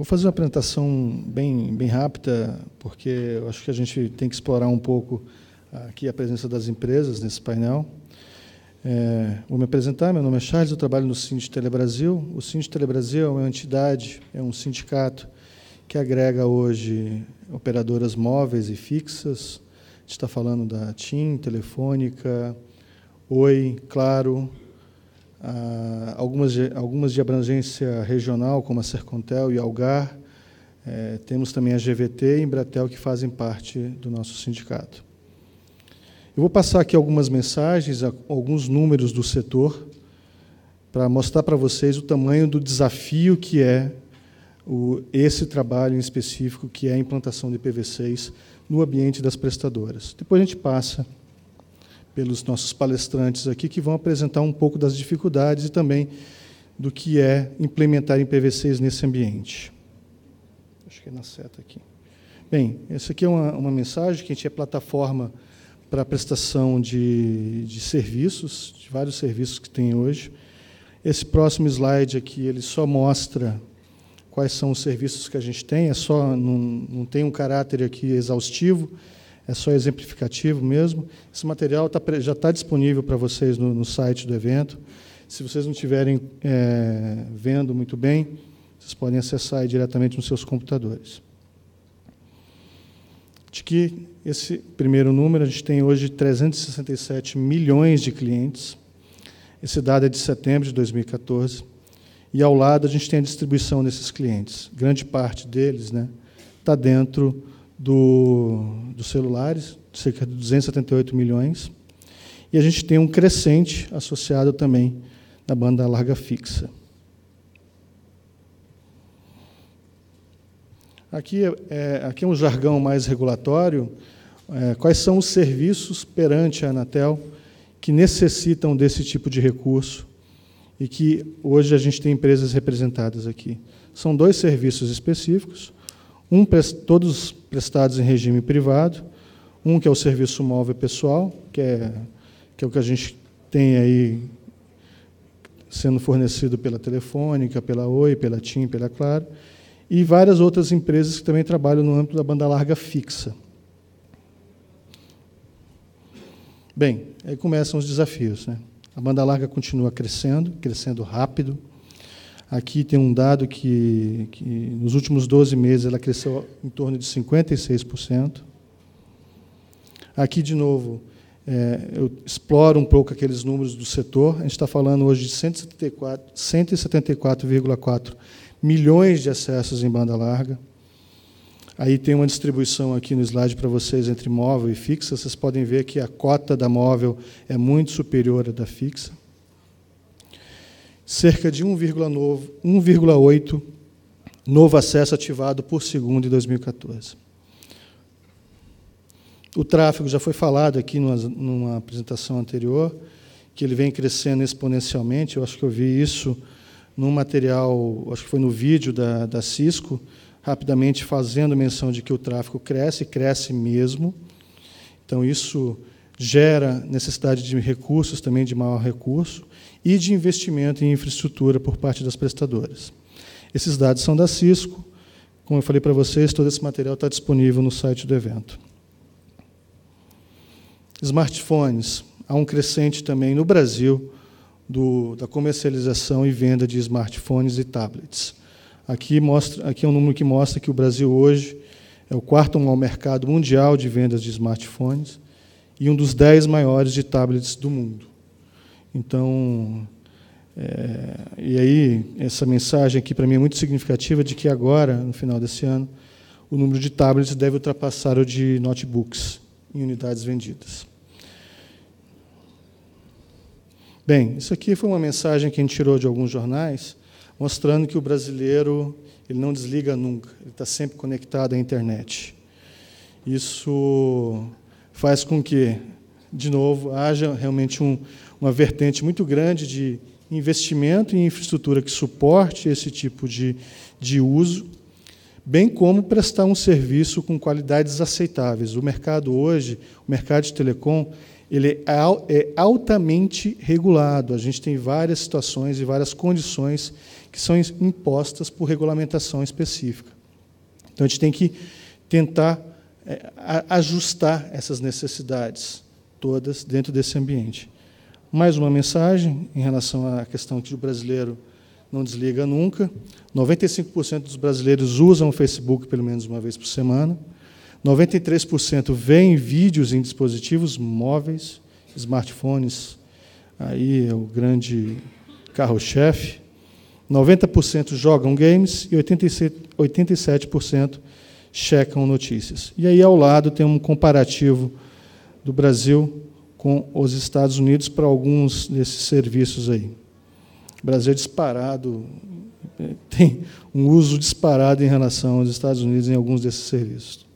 fazer uma apresentação bem rápida, porque eu acho que a gente tem que explorar um pouco aqui a presença das empresas nesse painel. Vou me apresentar, meu nome é Charles, eu trabalho no Síndico Telebrasil. O Síndico Telebrasil é uma entidade, é um sindicato que agrega hoje operadoras móveis e fixas. A gente está falando da TIM, Telefônica, Oi, Claro, algumas de abrangência regional, como a Sercontel e Algar. Temos também a GVT e a Embratel, que fazem parte do nosso sindicato. Eu vou passar aqui algumas mensagens, alguns números do setor, para mostrar para vocês o tamanho do desafio que é esse trabalho em específico, que é a implantação de IPv6 no ambiente das prestadoras. Depois a gente passa pelos nossos palestrantes aqui, que vão apresentar um pouco das dificuldades e também do que é implementar IPv6 nesse ambiente. Acho que é na seta aqui. Bem, essa aqui é uma mensagem que a gente é plataforma para a prestação de serviços, de vários serviços que tem hoje. Esse próximo slide aqui, ele só mostra quais são os serviços que a gente tem, não tem um caráter aqui exaustivo, é só exemplificativo mesmo. Esse material já está disponível para vocês no site do evento. Se vocês não estiverem vendo muito bem, vocês podem acessar aí diretamente nos seus computadores. De que esse primeiro número, a gente tem hoje 367 milhões de clientes. Esse dado é de setembro de 2014. E, ao lado, a gente tem a distribuição desses clientes. Grande parte deles está dentro dos celulares, cerca de 278 milhões. E a gente tem um crescente associado também na banda larga fixa. Aqui é um jargão mais regulatório. Quais são os serviços perante a Anatel que necessitam desse tipo de recurso e que hoje a gente tem empresas representadas aqui? São dois serviços específicos, todos prestados em regime privado, um que é o serviço móvel pessoal, que é o que a gente tem aí sendo fornecido pela Telefônica, pela Oi, pela TIM, pela Claro, e várias outras empresas que também trabalham no âmbito da banda larga fixa. Bem, aí começam os desafios. A banda larga continua crescendo rápido. Aqui tem um dado que nos últimos 12 meses ela cresceu em torno de 56%. Aqui, de novo, eu exploro um pouco aqueles números do setor. A gente está falando hoje de 174,4 milhões de acessos em banda larga. Aí tem uma distribuição aqui no slide para vocês entre móvel e fixa. Vocês podem ver que a cota da móvel é muito superior à da fixa. Cerca de 1,8 novo acesso ativado por segundo em 2014. O tráfego já foi falado aqui numa apresentação anterior, que ele vem crescendo exponencialmente. Eu acho que eu vi isso num material, acho que foi no vídeo da Cisco, rapidamente fazendo menção de que o tráfego cresce mesmo. Então, isso gera necessidade de recursos, também de maior recurso, e de investimento em infraestrutura por parte das prestadoras. Esses dados são da Cisco. Como eu falei para vocês, todo esse material está disponível no site do evento. Smartphones. Há um crescente também no Brasil da comercialização e venda de smartphones e tablets. Aqui é um número que mostra que o Brasil hoje é o quarto maior mercado mundial de vendas de smartphones e um dos 10 maiores de tablets do mundo. Então, e aí, essa mensagem aqui para mim é muito significativa de que agora, no final desse ano, o número de tablets deve ultrapassar o de notebooks em unidades vendidas. Bem, isso aqui foi uma mensagem que a gente tirou de alguns jornais, mostrando que o brasileiro ele não desliga nunca, ele está sempre conectado à internet. Isso faz com que, de novo, haja realmente uma vertente muito grande de investimento em infraestrutura que suporte esse tipo de uso, bem como prestar um serviço com qualidades aceitáveis. O mercado hoje, o mercado de telecom, ele é altamente regulado. A gente tem várias situações e várias condições que que são impostas por regulamentação específica. Então, a gente tem que tentar ajustar essas necessidades todas dentro desse ambiente. Mais uma mensagem em relação à questão que o brasileiro não desliga nunca. 95% dos brasileiros usam o Facebook pelo menos uma vez por semana. 93% veem vídeos em dispositivos móveis, smartphones, aí é o grande carro-chefe. 90% jogam games e 87% checam notícias. E aí, ao lado, tem um comparativo do Brasil com os Estados Unidos para alguns desses serviços aí. O Brasil é disparado, tem um uso disparado em relação aos Estados Unidos em alguns desses serviços.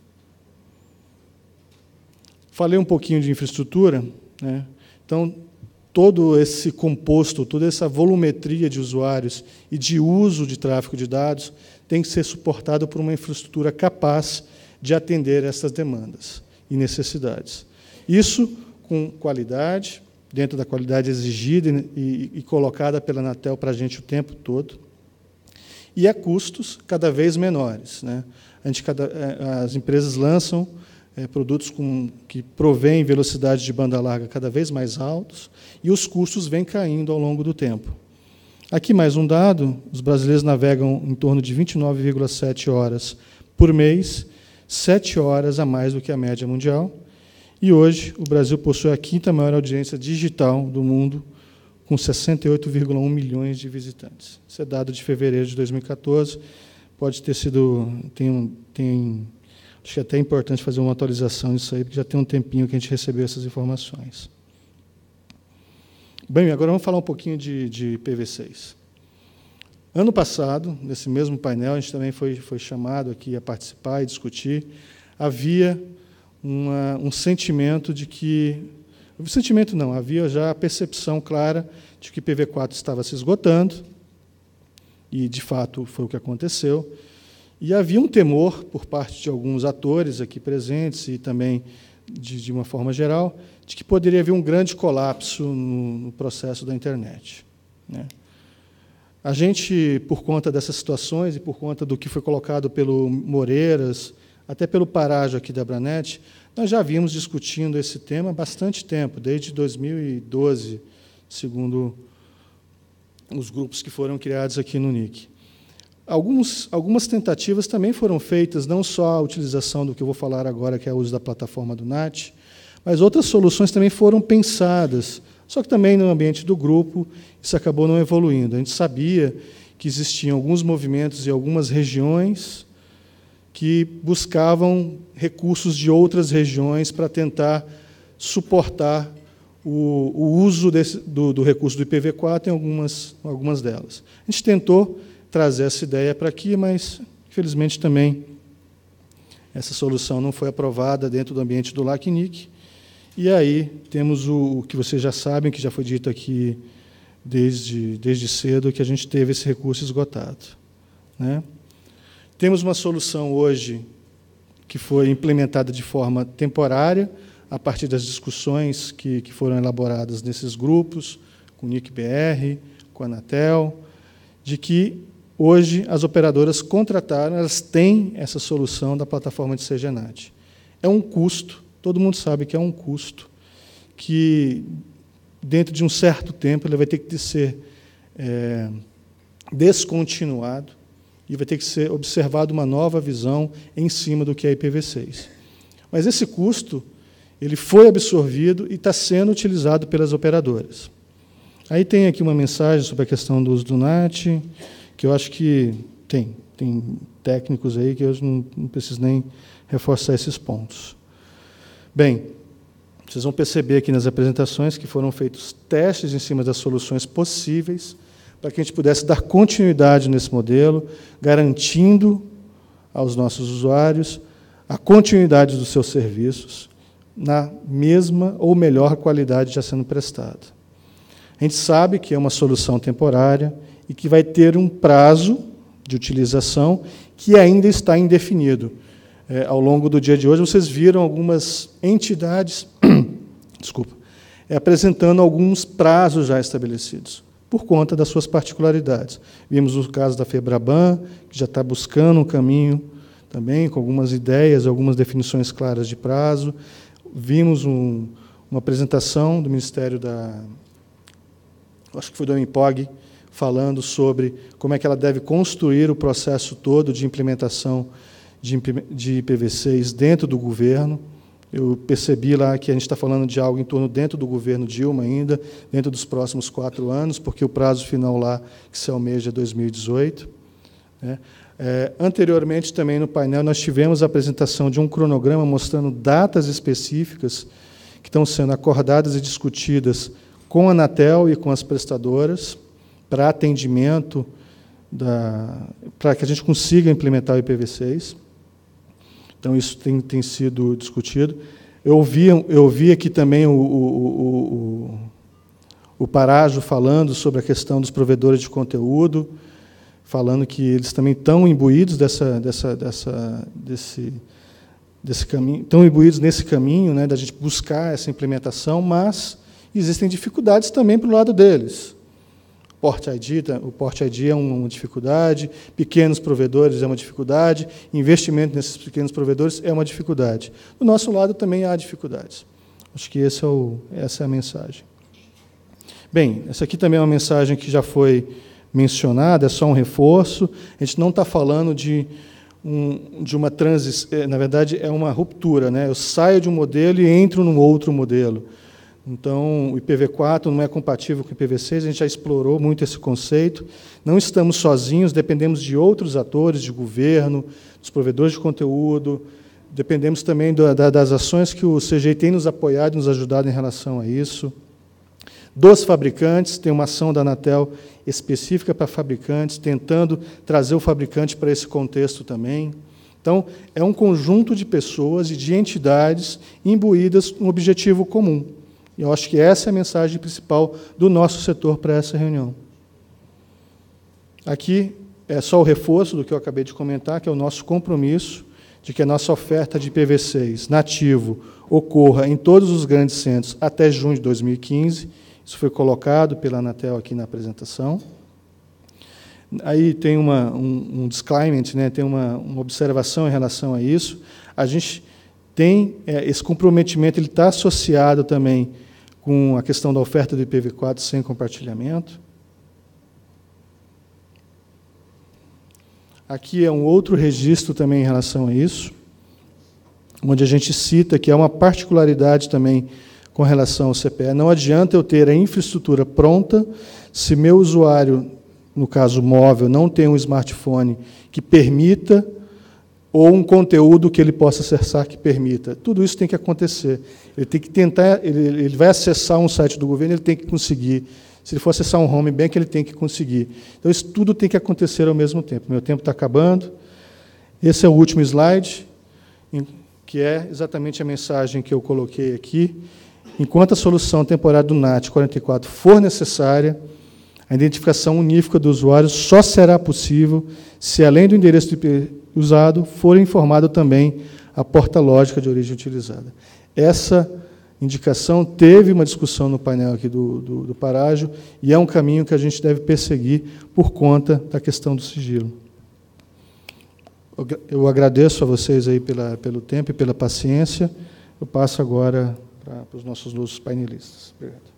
Falei um pouquinho de infraestrutura, né? Então, todo esse composto, toda essa volumetria de usuários e de uso de tráfego de dados tem que ser suportado por uma infraestrutura capaz de atender essas demandas e necessidades. Isso com qualidade, dentro da qualidade exigida e colocada pela Anatel para a gente o tempo todo, e a custos cada vez menores, né? As empresas lançam produtos que provêm velocidade de banda larga cada vez mais altos, e os custos vêm caindo ao longo do tempo. Aqui mais um dado: os brasileiros navegam em torno de 29,7 horas por mês, 7 horas a mais do que a média mundial, e hoje o Brasil possui a 5ª maior audiência digital do mundo, com 68,1 milhões de visitantes. Isso é dado de fevereiro de 2014, pode ter sido... Acho que é até importante fazer uma atualização disso aí, porque já tem um tempinho que a gente recebeu essas informações. Bem, agora vamos falar um pouquinho de IPv6. Ano passado, nesse mesmo painel, a gente também foi chamado aqui a participar e discutir. Havia um sentimento de que... Sentimento não, havia já a percepção clara de que IPv4 estava se esgotando, e, de fato, foi o que aconteceu. E havia um temor, por parte de alguns atores aqui presentes, e também, de uma forma geral, de que poderia haver um grande colapso no processo da internet, né? A gente, por conta dessas situações e por conta do que foi colocado pelo Moreiras, até pelo Parágio aqui da Abranet, nós já vimos discutindo esse tema há bastante tempo, desde 2012, segundo os grupos que foram criados aqui no NIC. Algumas tentativas também foram feitas, não só a utilização do que eu vou falar agora, que é o uso da plataforma do NAT, mas outras soluções também foram pensadas, só que também no ambiente do grupo isso acabou não evoluindo. A gente sabia que existiam alguns movimentos e algumas regiões que buscavam recursos de outras regiões para tentar suportar o uso do recurso do IPv4 em algumas delas. A gente tentou trazer essa ideia para aqui, mas, infelizmente, também essa solução não foi aprovada dentro do ambiente do LACNIC. E aí temos o que vocês já sabem, que já foi dito aqui desde cedo, que a gente teve esse recurso esgotado, né? Temos uma solução hoje que foi implementada de forma temporária, a partir das discussões que foram elaboradas nesses grupos, com o NIC-BR, com a Anatel, de que hoje as operadoras contrataram, elas têm essa solução da plataforma de CGNAT. É um custo, todo mundo sabe que é um custo, que dentro de um certo tempo ele vai ter que ser descontinuado e vai ter que ser observada uma nova visão em cima do que é IPv6. Mas esse custo ele foi absorvido e está sendo utilizado pelas operadoras. Aí tem aqui uma mensagem sobre a questão do uso do NAT, que eu acho que tem técnicos aí que eu não preciso nem reforçar esses pontos. Bem, vocês vão perceber aqui nas apresentações que foram feitos testes em cima das soluções possíveis para que a gente pudesse dar continuidade nesse modelo, garantindo aos nossos usuários a continuidade dos seus serviços na mesma ou melhor qualidade já sendo prestada. A gente sabe que é uma solução temporária e que vai ter um prazo de utilização que ainda está indefinido. Ao longo do dia de hoje, vocês viram algumas entidades apresentando alguns prazos já estabelecidos. por conta das suas particularidades. Vimos o caso da FEBRABAN, que já está buscando um caminho também, com algumas ideias, algumas definições claras de prazo. Vimos uma apresentação do Ministério acho que foi do MPOG, falando sobre como é que ela deve construir o processo todo de implementação de IPv6 dentro do governo. Eu percebi lá que a gente está falando de algo em torno dentro do governo Dilma ainda, dentro dos próximos 4 anos, porque o prazo final lá que se almeja é 2018. Né? Anteriormente, também no painel, nós tivemos a apresentação de um cronograma mostrando datas específicas que estão sendo acordadas e discutidas com a Anatel e com as prestadoras para atendimento, para que a gente consiga implementar o IPv6. Então, isso tem sido discutido. Eu vi aqui também o Parágio falando sobre a questão dos provedores de conteúdo, falando que eles também estão imbuídos desse caminho, estão imbuídos nesse caminho, né, da gente buscar essa implementação, mas existem dificuldades também para o lado deles. O Port ID é uma dificuldade, pequenos provedores é uma dificuldade, investimento nesses pequenos provedores é uma dificuldade. Do nosso lado também há dificuldades. Acho que essa é a mensagem. Bem, essa aqui também é uma mensagem que já foi mencionada, é só um reforço. A gente não está falando de uma transição, na verdade, é uma ruptura, né? Eu saio de um modelo e entro num outro modelo. Então, o IPv4 não é compatível com o IPv6, a gente já explorou muito esse conceito. Não estamos sozinhos, dependemos de outros atores, de governo, dos provedores de conteúdo, dependemos também das ações que o CGI tem nos apoiado e nos ajudado em relação a isso. Dos fabricantes, tem uma ação da Anatel específica para fabricantes, tentando trazer o fabricante para esse contexto também. Então, é um conjunto de pessoas e de entidades imbuídas num objetivo comum. E eu acho que essa é a mensagem principal do nosso setor para essa reunião. Aqui é só o reforço do que eu acabei de comentar, que é o nosso compromisso de que a nossa oferta de IPv6 nativo ocorra em todos os grandes centros até junho de 2015. Isso foi colocado pela Anatel aqui na apresentação. Aí tem um disclaimer, né, tem uma observação em relação a isso. A gente tem esse comprometimento, ele está associado também com a questão da oferta do IPv4 sem compartilhamento. Aqui é um outro registro também em relação a isso, onde a gente cita que é uma particularidade também com relação ao CPE. Não adianta eu ter a infraestrutura pronta se meu usuário, no caso móvel, não tem um smartphone que permita ou um conteúdo que ele possa acessar que permita. Tudo isso tem que acontecer. Ele tem que tentar, ele vai acessar um site do governo, ele tem que conseguir. Se ele for acessar um home bank, ele tem que conseguir. Então, isso tudo tem que acontecer ao mesmo tempo. Meu tempo está acabando. Esse é o último slide, que é exatamente a mensagem que eu coloquei aqui. Enquanto a solução temporária do NAT 44 for necessária, a identificação unífica do usuário só será possível se, além do endereço de IP usado, for informado também a porta lógica de origem utilizada. Essa indicação teve uma discussão no painel aqui do Parágio, e é um caminho que a gente deve perseguir por conta da questão do sigilo. Eu agradeço a vocês aí pelo tempo e pela paciência. Eu passo agora para os nossos painelistas. Obrigado.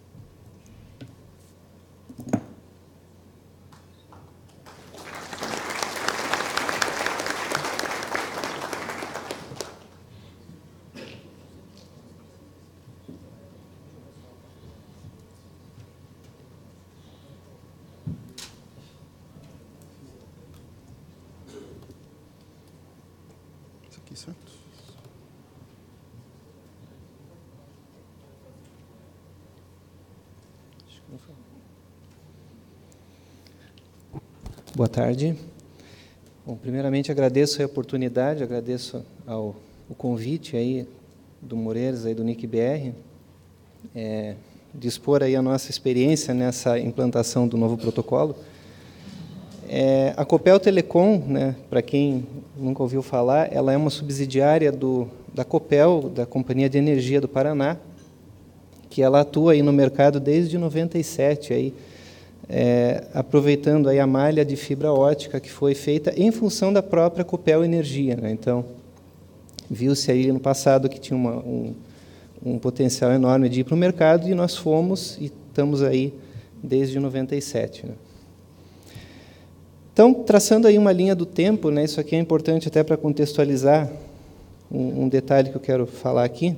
Boa tarde. Bom, primeiramente, agradeço a oportunidade, agradeço o convite aí do Moreiras, aí do NIC-BR, de expor aí a nossa experiência nessa implantação do novo protocolo. A Copel Telecom, né, para quem nunca ouviu falar, ela é uma subsidiária da Copel, da Companhia de Energia do Paraná, que ela atua aí no mercado desde 97, aí, aproveitando aí a malha de fibra ótica que foi feita em função da própria Copel Energia, né? Então, viu-se aí no passado que tinha um potencial enorme de ir para o mercado, e nós fomos e estamos aí desde 97. Né? Então, traçando aí uma linha do tempo, né, isso aqui é importante até para contextualizar um detalhe que eu quero falar aqui.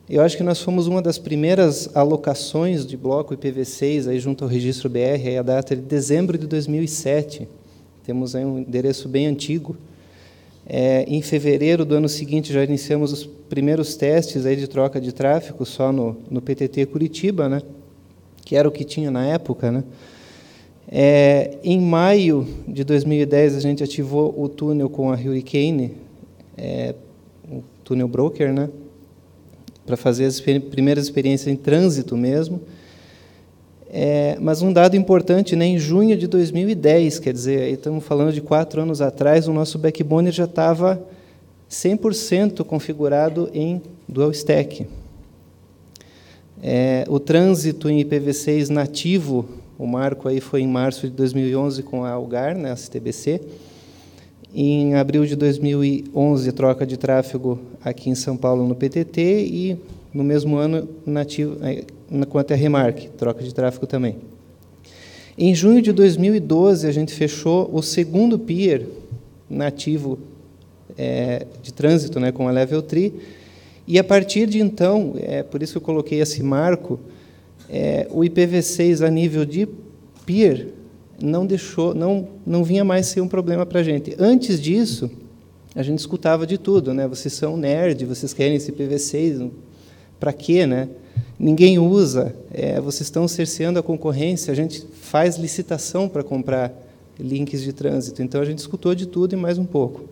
Eu acho que nós fomos uma das primeiras alocações de bloco IPv6 aí junto ao Registro BR, aí a data é de dezembro de 2007. Temos aí um endereço bem antigo. Em fevereiro do ano seguinte, já iniciamos os primeiros testes aí de troca de tráfego, só no PTT Curitiba, né, que era o que tinha na época. Né. Em maio de 2010, a gente ativou o túnel com a Hurricane, o túnel broker, né, para fazer as primeiras experiências em trânsito mesmo. Mas um dado importante, né, em junho de 2010, quer dizer, aí estamos falando de 4 anos atrás, o nosso backbone já estava 100% configurado em dual stack. O trânsito em IPv6 nativo, o marco aí foi em março de 2011 com a Algar, né, a CTBC. Em abril de 2011, troca de tráfego aqui em São Paulo no PTT, e no mesmo ano nativo com a Terremark, troca de tráfego também. Em junho de 2012, a gente fechou o segundo peer nativo de trânsito, né, com a Level 3, e a partir de então, por isso que eu coloquei esse marco, o IPv6 a nível de peer não vinha mais ser um problema para a gente. Antes disso, a gente escutava de tudo, né? Vocês são nerd, vocês querem esse IPv6, para quê, né? Ninguém usa, vocês estão cerceando a concorrência, a gente faz licitação para comprar links de trânsito. Então, a gente escutou de tudo e mais um pouco.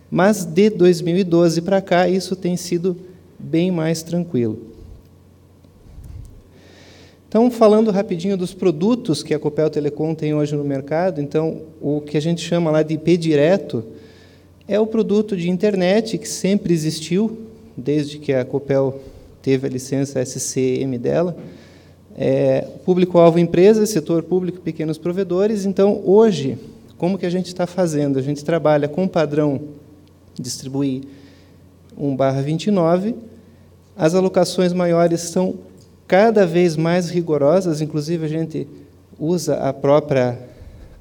Mas, de 2012 para cá, isso tem sido bem mais tranquilo. Então, falando rapidinho dos produtos que a Copel Telecom tem hoje no mercado, então, o que a gente chama lá de IP direto é o produto de internet que sempre existiu, desde que a Copel teve a licença SCM dela. Público-alvo empresas, setor público, pequenos provedores. Então, hoje, como que a gente está fazendo? A gente trabalha com padrão distribuir 1/29. As alocações maiores são cada vez mais rigorosas, inclusive a gente usa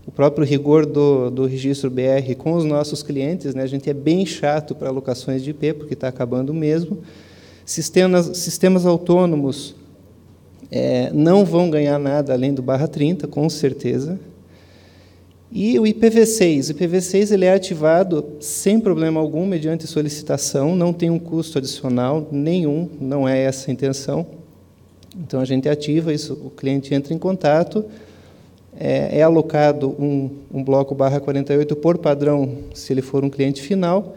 o próprio rigor do registro BR com os nossos clientes, né? A gente é bem chato para alocações de IP, porque está acabando mesmo. Sistemas autônomos não vão ganhar nada além do /30, com certeza. E o IPv6. O IPv6 ele é ativado sem problema algum, mediante solicitação, não tem um custo adicional nenhum, não é essa a intenção. Então, a gente ativa isso, o cliente entra em contato, é alocado um bloco /48 por padrão, se ele for um cliente final.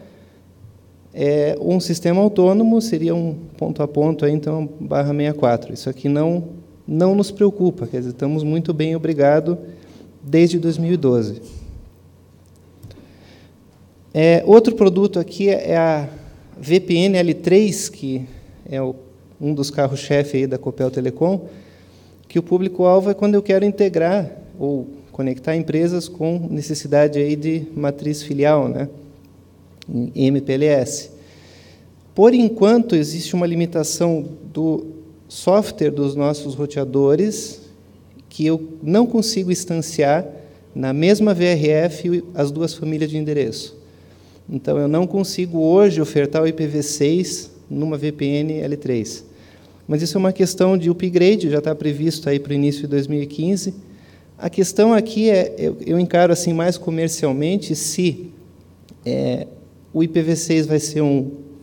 Um sistema autônomo seria um ponto a ponto, aí, então, /64. Isso aqui não nos preocupa, quer dizer, estamos muito bem, obrigado, desde 2012. Outro produto aqui é a VPN L3, que é um dos carros-chefe da Copel Telecom, que o público-alvo é quando eu quero integrar ou conectar empresas com necessidade aí de matriz filial, né, em MPLS. Por enquanto, existe uma limitação do software dos nossos roteadores, que eu não consigo instanciar na mesma VRF as duas famílias de endereço. Então, eu não consigo hoje ofertar o IPv6 numa VPN L3. Mas isso é uma questão de upgrade, já está previsto aí para o início de 2015. A questão aqui eu encaro assim mais comercialmente, se o IPv6 vai ser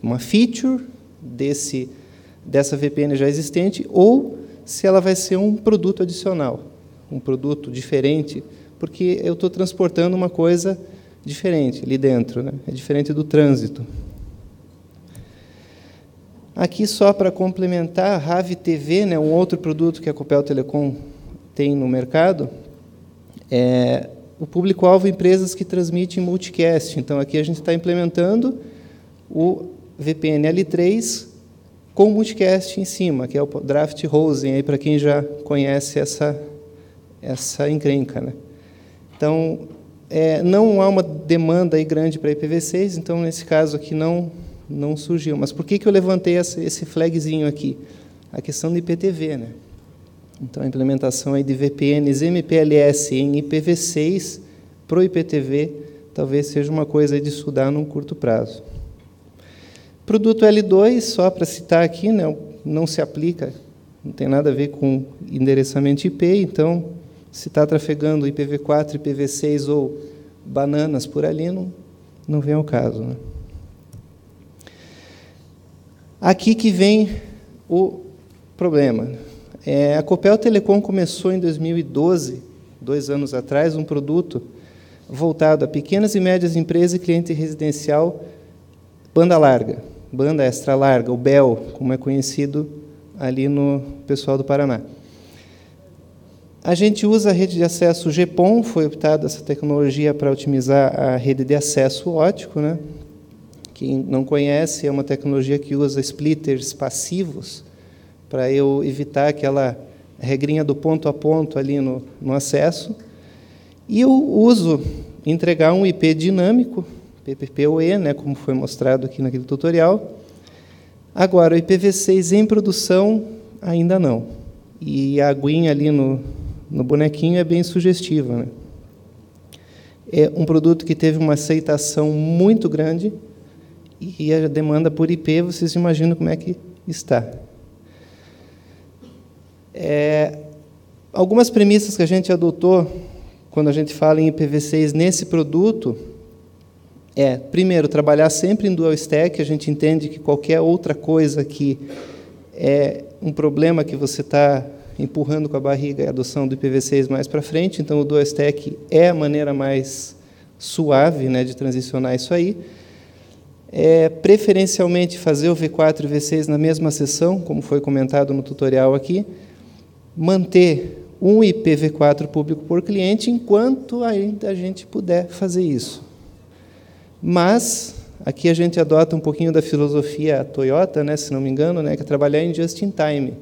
uma feature dessa VPN já existente, ou se ela vai ser um produto adicional, um produto diferente, porque eu estou transportando uma coisa diferente ali dentro, né? É diferente do trânsito. Aqui, só para complementar, a RAV TV, né, um outro produto que a Copel Telecom tem no mercado, o público-alvo empresas que transmitem multicast. Então, aqui a gente está implementando o VPN L3 com multicast em cima, que é o Draft Rosen, para quem já conhece essa encrenca, né? Então, não há uma demanda aí grande para IPv6, então, nesse caso aqui, não surgiu. Mas por que eu levantei esse flagzinho aqui? A questão do IPTV, né? Então, a implementação aí de VPNs MPLS em IPv6 para o IPTV talvez seja uma coisa de estudar num curto prazo. Produto L2, só para citar aqui, né, não se aplica, não tem nada a ver com endereçamento IP, então, se está trafegando IPv4, IPv6 ou bananas por ali, não vem ao caso, né? Aqui que vem o problema. A Copel Telecom começou em 2012, 2 anos atrás, um produto voltado a pequenas e médias empresas e cliente residencial banda larga, banda extra larga, o BEL, como é conhecido ali no pessoal do Paraná. A gente usa a rede de acesso GPON, foi optada essa tecnologia para otimizar a rede de acesso óptico, né? Quem não conhece, é uma tecnologia que usa splitters passivos para eu evitar aquela regrinha do ponto a ponto ali no acesso. E eu uso entregar um IP dinâmico, PPPoE, né, como foi mostrado aqui naquele tutorial. Agora, o IPv6 em produção, ainda não. E a aguinha ali no bonequinho é bem sugestiva, né? É um produto que teve uma aceitação muito grande e a demanda por IP, vocês imaginam como é que está. Algumas premissas que a gente adotou quando a gente fala em IPv6 nesse produto primeiro, trabalhar sempre em dual stack. A gente entende que qualquer outra coisa que é um problema que você está empurrando com a barriga é a adoção do IPv6 mais para frente, então o dual stack é a maneira mais suave, né, de transicionar isso aí. Preferencialmente fazer o V4 e V6 na mesma sessão, como foi comentado no tutorial aqui, manter um IPv4 público por cliente, enquanto ainda a gente puder fazer isso. Mas, aqui a gente adota um pouquinho da filosofia Toyota, né, se não me engano, né, que é trabalhar em just-in-time.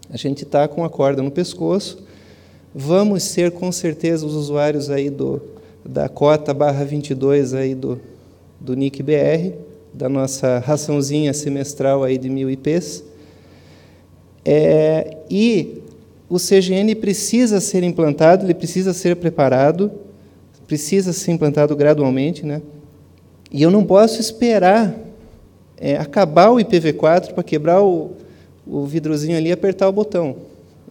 A gente está com a corda no pescoço, vamos ser, com certeza, os usuários aí da cota /22 aí do NIC-BR, da nossa raçãozinha semestral aí de 1000 IPs. E o CGN precisa ser implantado, ele precisa ser preparado, precisa ser implantado gradualmente, né? E eu não posso esperar acabar o IPv4 para quebrar o vidrozinho ali e apertar o botão.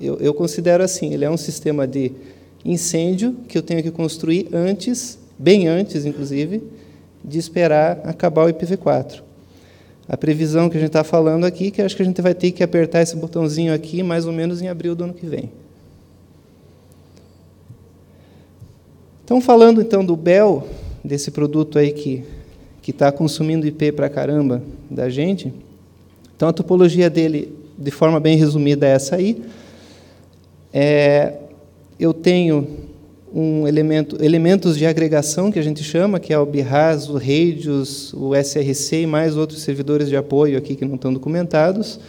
Eu considero assim, ele é um sistema de incêndio que eu tenho que construir antes, bem antes, inclusive, de esperar acabar o IPv4. A previsão que a gente está falando aqui, que acho que a gente vai ter que apertar esse botãozinho aqui mais ou menos em abril do ano que vem. Então, falando então do BEL, desse produto aí que está consumindo IP para caramba da gente, então a topologia dele, de forma bem resumida, é essa aí. Eu tenho elementos de agregação, que a gente chama, que é o BRAS, o Radius, o SRC e mais outros servidores de apoio aqui que não estão documentados,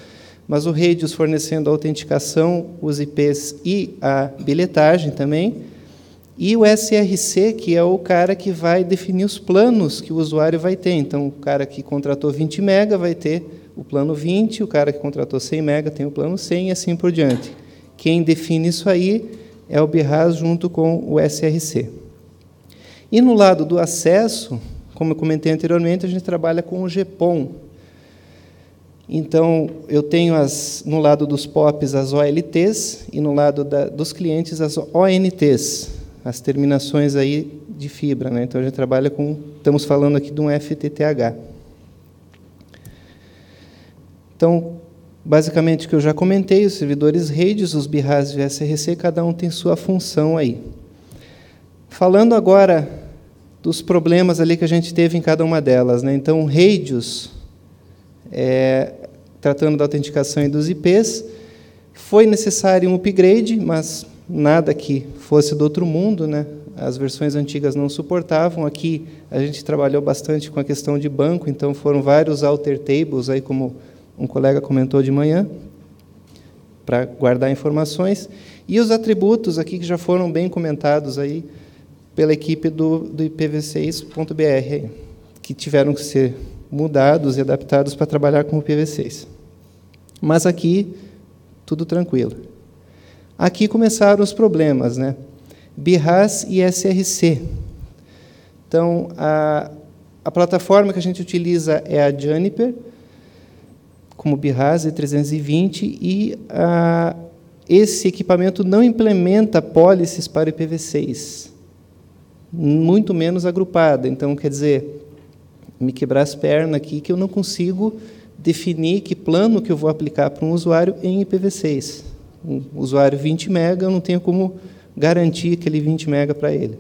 mas o Radius fornecendo a autenticação, os IPs e a bilhetagem também, e o SRC, que é o cara que vai definir os planos que o usuário vai ter. Então, o cara que contratou 20 MB vai ter o plano 20, o cara que contratou 100 MB tem o plano 100 e assim por diante. Quem define isso aí é o BRAS junto com o SRC. E no lado do acesso, como eu comentei anteriormente, a gente trabalha com o GPON. Então, eu tenho no lado dos POPs as OLTs e no lado dos clientes as ONTs, as terminações aí de fibra, né? Então, a gente trabalha estamos falando aqui de um FTTH. Então, basicamente, o que eu já comentei, os servidores Radius, os BRAS e o SRC, cada um tem sua função aí. Falando agora dos problemas ali que a gente teve em cada uma delas, né? Então, Radius, tratando da autenticação e dos IPs, foi necessário um upgrade, mas nada que fosse do outro mundo, né? As versões antigas não suportavam. Aqui a gente trabalhou bastante com a questão de banco, então foram vários alter tables, aí como um colega comentou de manhã, para guardar informações, e os atributos aqui que já foram bem comentados aí pela equipe do IPv6.br, que tiveram que ser mudados e adaptados para trabalhar com o IPv6. Mas aqui, tudo tranquilo. Aqui começaram os problemas, né? BIRAS e SRC. Então, a plataforma que a gente utiliza é a Juniper, como BIRAS E320, e esse equipamento não implementa policies para IPv6, muito menos agrupada. Então, quer dizer, me quebrar as pernas aqui que eu não consigo definir que plano que eu vou aplicar para um usuário em IPv6. Um usuário 20 MB, eu não tenho como garantir aquele 20 MB para ele.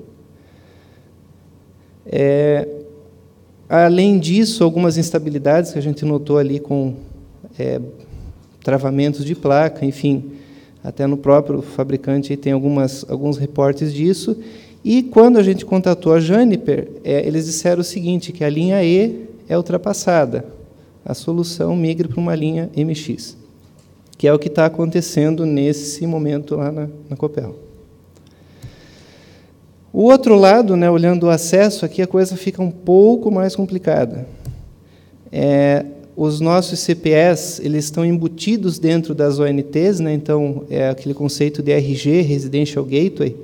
Além disso, algumas instabilidades que a gente notou ali com travamentos de placa, enfim, até no próprio fabricante tem alguns reportes disso. E quando a gente contatou a Juniper, eles disseram o seguinte, que a linha E é ultrapassada, a solução migre para uma linha MX, que é o que está acontecendo nesse momento lá na Copel. O outro lado, né, olhando o acesso, aqui a coisa fica um pouco mais complicada. Os nossos CPEs, eles estão embutidos dentro das ONTs, né, então, aquele conceito de RG, Residential Gateway.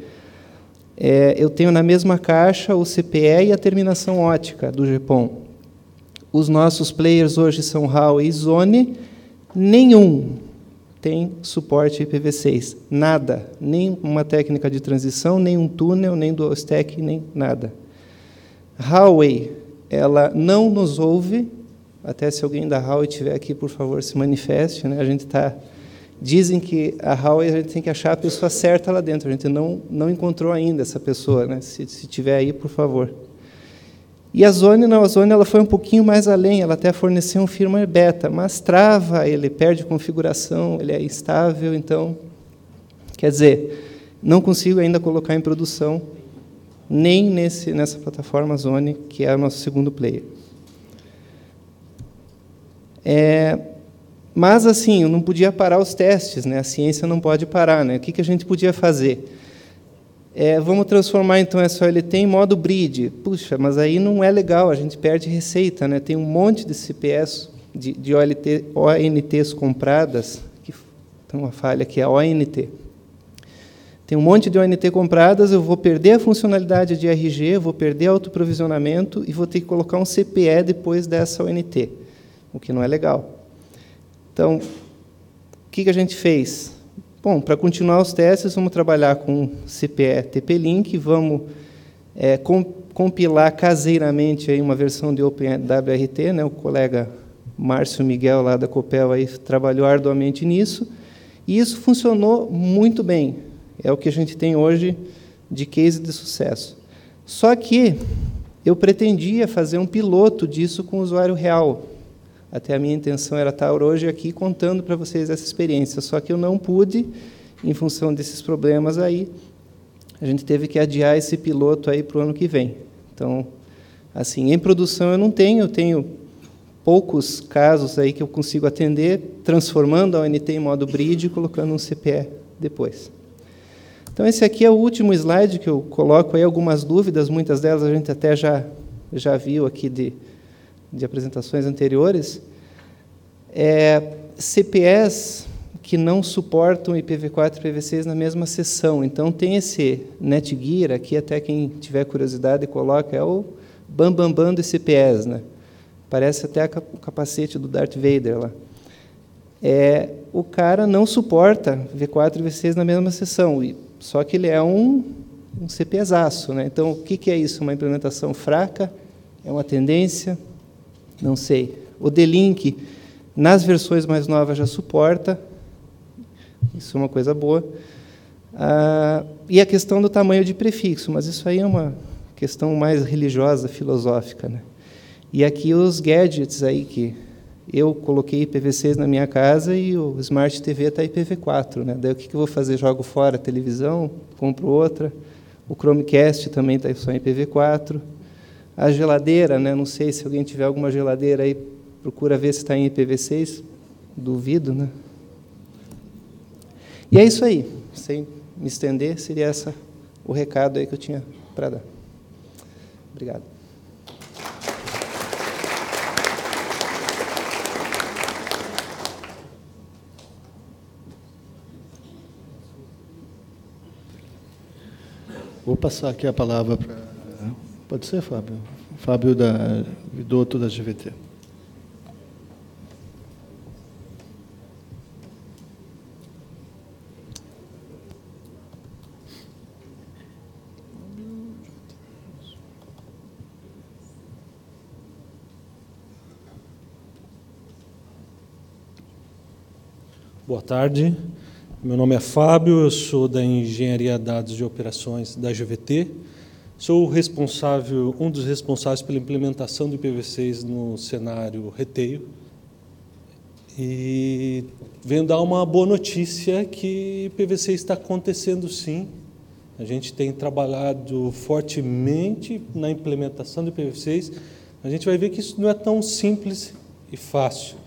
Eu tenho na mesma caixa o CPE e a terminação ótica do GPON. Os nossos players hoje são Huawei e Zone, nenhum tem suporte IPv6, nada, nem uma técnica de transição, nem um túnel, nem dual stack, nem nada. Huawei, ela não nos ouve, até se alguém da Huawei estiver aqui, por favor, se manifeste, né? Dizem que a Huawei, a gente tem que achar a pessoa certa lá dentro, a gente não encontrou ainda essa pessoa, né? Se tiver aí, por favor. E a Zone, não, a Zone ela foi um pouquinho mais além, ela até forneceu um firmware beta, mas trava, ele perde configuração, ele é instável, então, quer dizer, não consigo ainda colocar em produção, nem nessa plataforma Zone, que é o nosso segundo player. Mas, assim, eu não podia parar os testes, né? A ciência não pode parar, né? O que a gente podia fazer? Vamos transformar, então, essa OLT em modo bridge. Puxa, mas aí não é legal, a gente perde receita, né? Tem um monte de CPS, de ONTs compradas, que tem uma falha aqui, a ONT. Tem um monte de ONT compradas, eu vou perder a funcionalidade de RG, vou perder autoprovisionamento e vou ter que colocar um CPE depois dessa ONT, o que não é legal. Então, o que a gente fez? Bom, para continuar os testes, vamos trabalhar com CPE TP-Link, vamos compilar caseiramente aí uma versão de OpenWRT, né? O colega Márcio Miguel, lá da Copel, aí, trabalhou arduamente nisso, e isso funcionou muito bem. É o que a gente tem hoje de case de sucesso. Só que eu pretendia fazer um piloto disso com o usuário real. Até a minha intenção era estar hoje aqui contando para vocês essa experiência, só que eu não pude, em função desses problemas aí, a gente teve que adiar esse piloto aí para o ano que vem. Então, assim, em produção eu tenho poucos casos aí que eu consigo atender, transformando a ONT em modo bridge e colocando um CPE depois. Então, esse aqui é o último slide que eu coloco aí algumas dúvidas, muitas delas a gente até já viu aqui de apresentações anteriores. CPEs que não suportam IPv4 e IPv6 na mesma sessão. Então, tem esse Netgear, aqui até quem tiver curiosidade coloca, é o bambambam dos CPEs, né? Parece até o capacete do Darth Vader lá. O cara não suporta V4 e V6 na mesma sessão, só que ele é um CPEzaço, né? Então, o que é isso? Uma implementação fraca? É uma tendência? Não sei. O D-Link, nas versões mais novas, já suporta. Isso é uma coisa boa. E a questão do tamanho de prefixo, mas isso aí é uma questão mais religiosa, filosófica, né? E aqui os gadgets aí que eu coloquei IPv6 na minha casa e o Smart TV está IPv4, né? Daí o que eu vou fazer? Jogo fora a televisão, compro outra. O Chromecast também está só em IPv4. A geladeira, né? Não sei se alguém tiver alguma geladeira aí, procura ver se está em IPv6. Duvido, né? E é isso aí. Sem me estender, seria o recado aí que eu tinha para dar. Obrigado. Vou passar aqui a palavra para... Pode ser, Fábio? Fábio Vidotto, da GVT. Boa tarde, meu nome é Fábio, eu sou da Engenharia Dados de Operações da GVT, sou um dos responsáveis pela implementação do IPv6 no cenário retail e venho dar uma boa notícia que IPv6 está acontecendo sim. A gente tem trabalhado fortemente na implementação do IPv6, a gente vai ver que isso não é tão simples e fácil.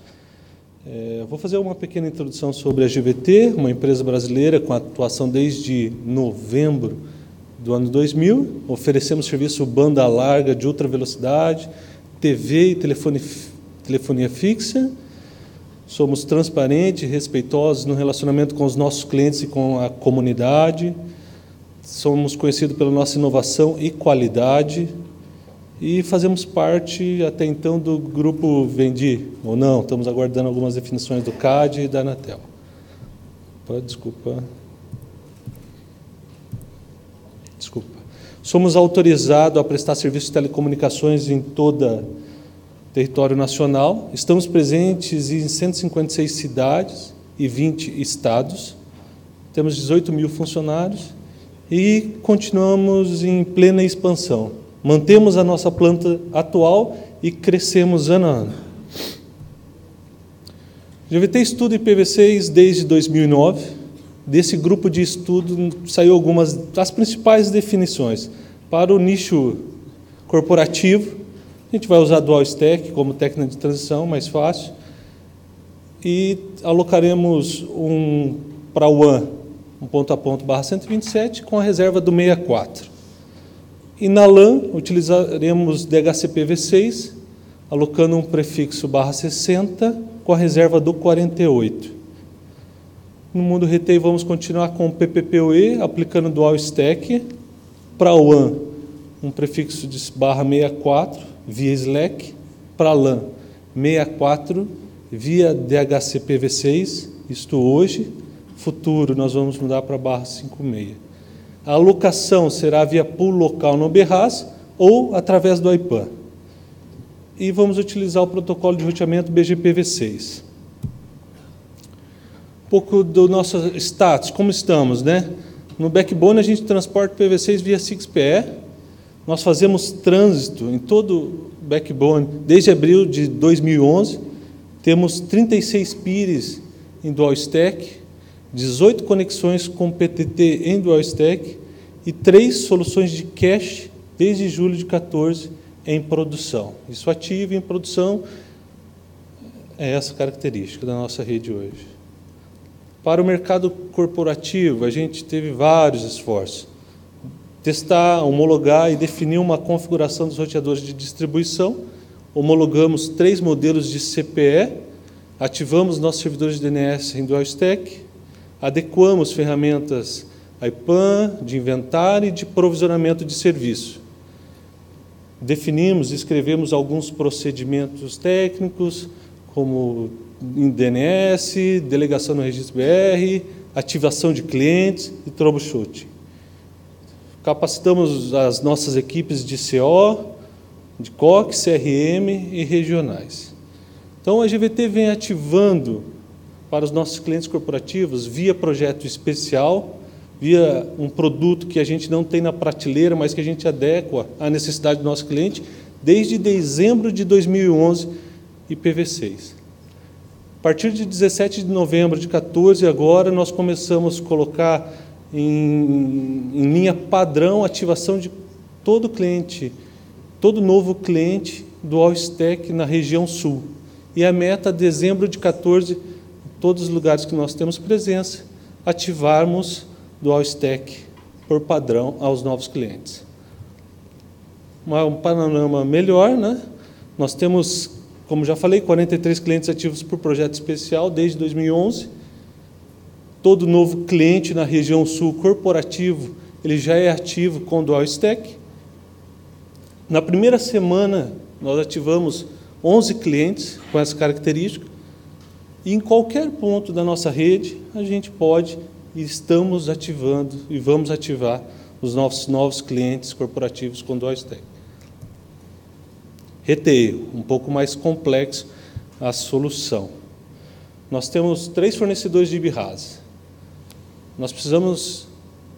Vou fazer uma pequena introdução sobre a GVT, uma empresa brasileira com atuação desde novembro do ano 2000. Oferecemos serviço banda larga de ultra velocidade, TV e telefonia fixa. Somos transparentes e respeitosos no relacionamento com os nossos clientes e com a comunidade. Somos conhecidos pela nossa inovação e qualidade. E fazemos parte, até então, do grupo Vendi, ou não, estamos aguardando algumas definições do CAD e da Anatel. Desculpa. Somos autorizados a prestar serviços de telecomunicações em todo o território nacional. Estamos presentes em 156 cidades e 20 estados. Temos 18 mil funcionários e continuamos em plena expansão. Mantemos a nossa planta atual e crescemos ano a ano. GVT estuda IPv6 desde 2009. Desse grupo de estudo saiu algumas das principais definições. Para o nicho corporativo, a gente vai usar Dual Stack como técnica de transição, mais fácil. E alocaremos para o WAN, um ponto a ponto /127, com a reserva do 64. E na LAN, utilizaremos DHCPv6, alocando um prefixo /60 com a reserva do 48. No mundo retail, vamos continuar com o PPPoE, aplicando Dual Stack. Para o WAN, um prefixo de /64 via Slack. Para LAN, 64 via DHCPv6, isto hoje. Futuro, nós vamos mudar para /56. A alocação será via pool local no BRAS ou através do IPAN. E vamos utilizar o protocolo de roteamento BGPv6. Um pouco do nosso status, como estamos, né? No backbone, a gente transporta PV6 via 6PE. Nós fazemos trânsito em todo o backbone desde abril de 2011. Temos 36 peers em Dual Stack, 18 conexões com PTT em Dual Stack e 3 soluções de cache desde julho de 2014 em produção. Isso ativo em produção é essa característica da nossa rede hoje. Para o mercado corporativo, a gente teve vários esforços. Testar, homologar e definir uma configuração dos roteadores de distribuição. Homologamos 3 modelos de CPE, ativamos nossos servidores de DNS em Dual Stack, adequamos ferramentas IPAN, de inventário e de provisionamento de serviço. Definimos e escrevemos alguns procedimentos técnicos, como em DNS, delegação no registro BR, ativação de clientes e troubleshooting. Capacitamos as nossas equipes de CO, de COC, CRM e regionais. Então, a GVT vem ativando para os nossos clientes corporativos via projeto especial, via um produto que a gente não tem na prateleira, mas que a gente adequa à necessidade do nosso cliente, desde dezembro de 2011, IPv6. A partir de 17 de novembro de 2014, agora, nós começamos a colocar em linha padrão a ativação de todo cliente, todo novo cliente do All Stack na região sul. E a meta, dezembro de 2014, todos os lugares que nós temos presença, ativarmos Dual Stack por padrão aos novos clientes. Um panorama melhor, né? Nós temos, como já falei, 43 clientes ativos por projeto especial desde 2011. Todo novo cliente na região sul corporativo, ele já é ativo com Dual Stack. Na primeira semana, nós ativamos 11 clientes com essa característica. E em qualquer ponto da nossa rede, a gente pode e estamos ativando e vamos ativar os novos clientes corporativos com Dual Stack. Retail, um pouco mais complexo a solução. Nós temos 3 fornecedores de IPv6. Nós precisamos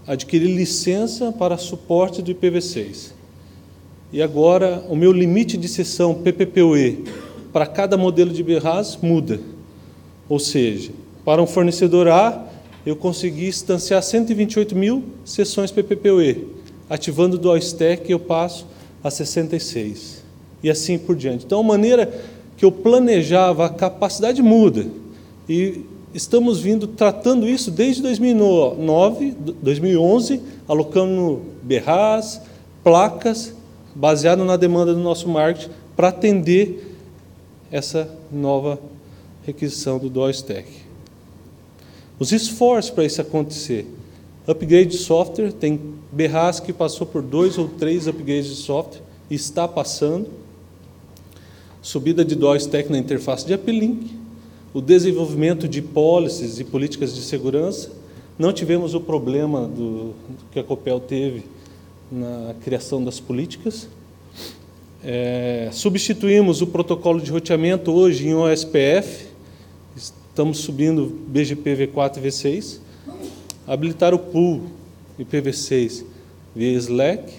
adquirir licença para suporte do IPv6. E agora, o meu limite de sessão PPPoE para cada modelo de IPv6 muda. Ou seja, para um fornecedor A, eu consegui instanciar 128.000 sessões PPPoE. Ativando o Dual Stack, eu passo a 66. E assim por diante. Então, a maneira que eu planejava, a capacidade muda. E estamos tratando isso desde 2011, alocando berras, placas, baseado na demanda do nosso marketing, para atender essa nova requisição do Dual Stack. Os esforços para isso acontecer. Upgrade de software, tem berras que passou por 2 ou 3 upgrades de software, e está passando. Subida de Dual Stack na interface de uplink, o desenvolvimento de policies e políticas de segurança. Não tivemos o problema que a Copel teve na criação das políticas. Substituímos o protocolo de roteamento hoje em OSPF, estamos subindo BGP V4 e V6, habilitar o pool IPv6 via Slack,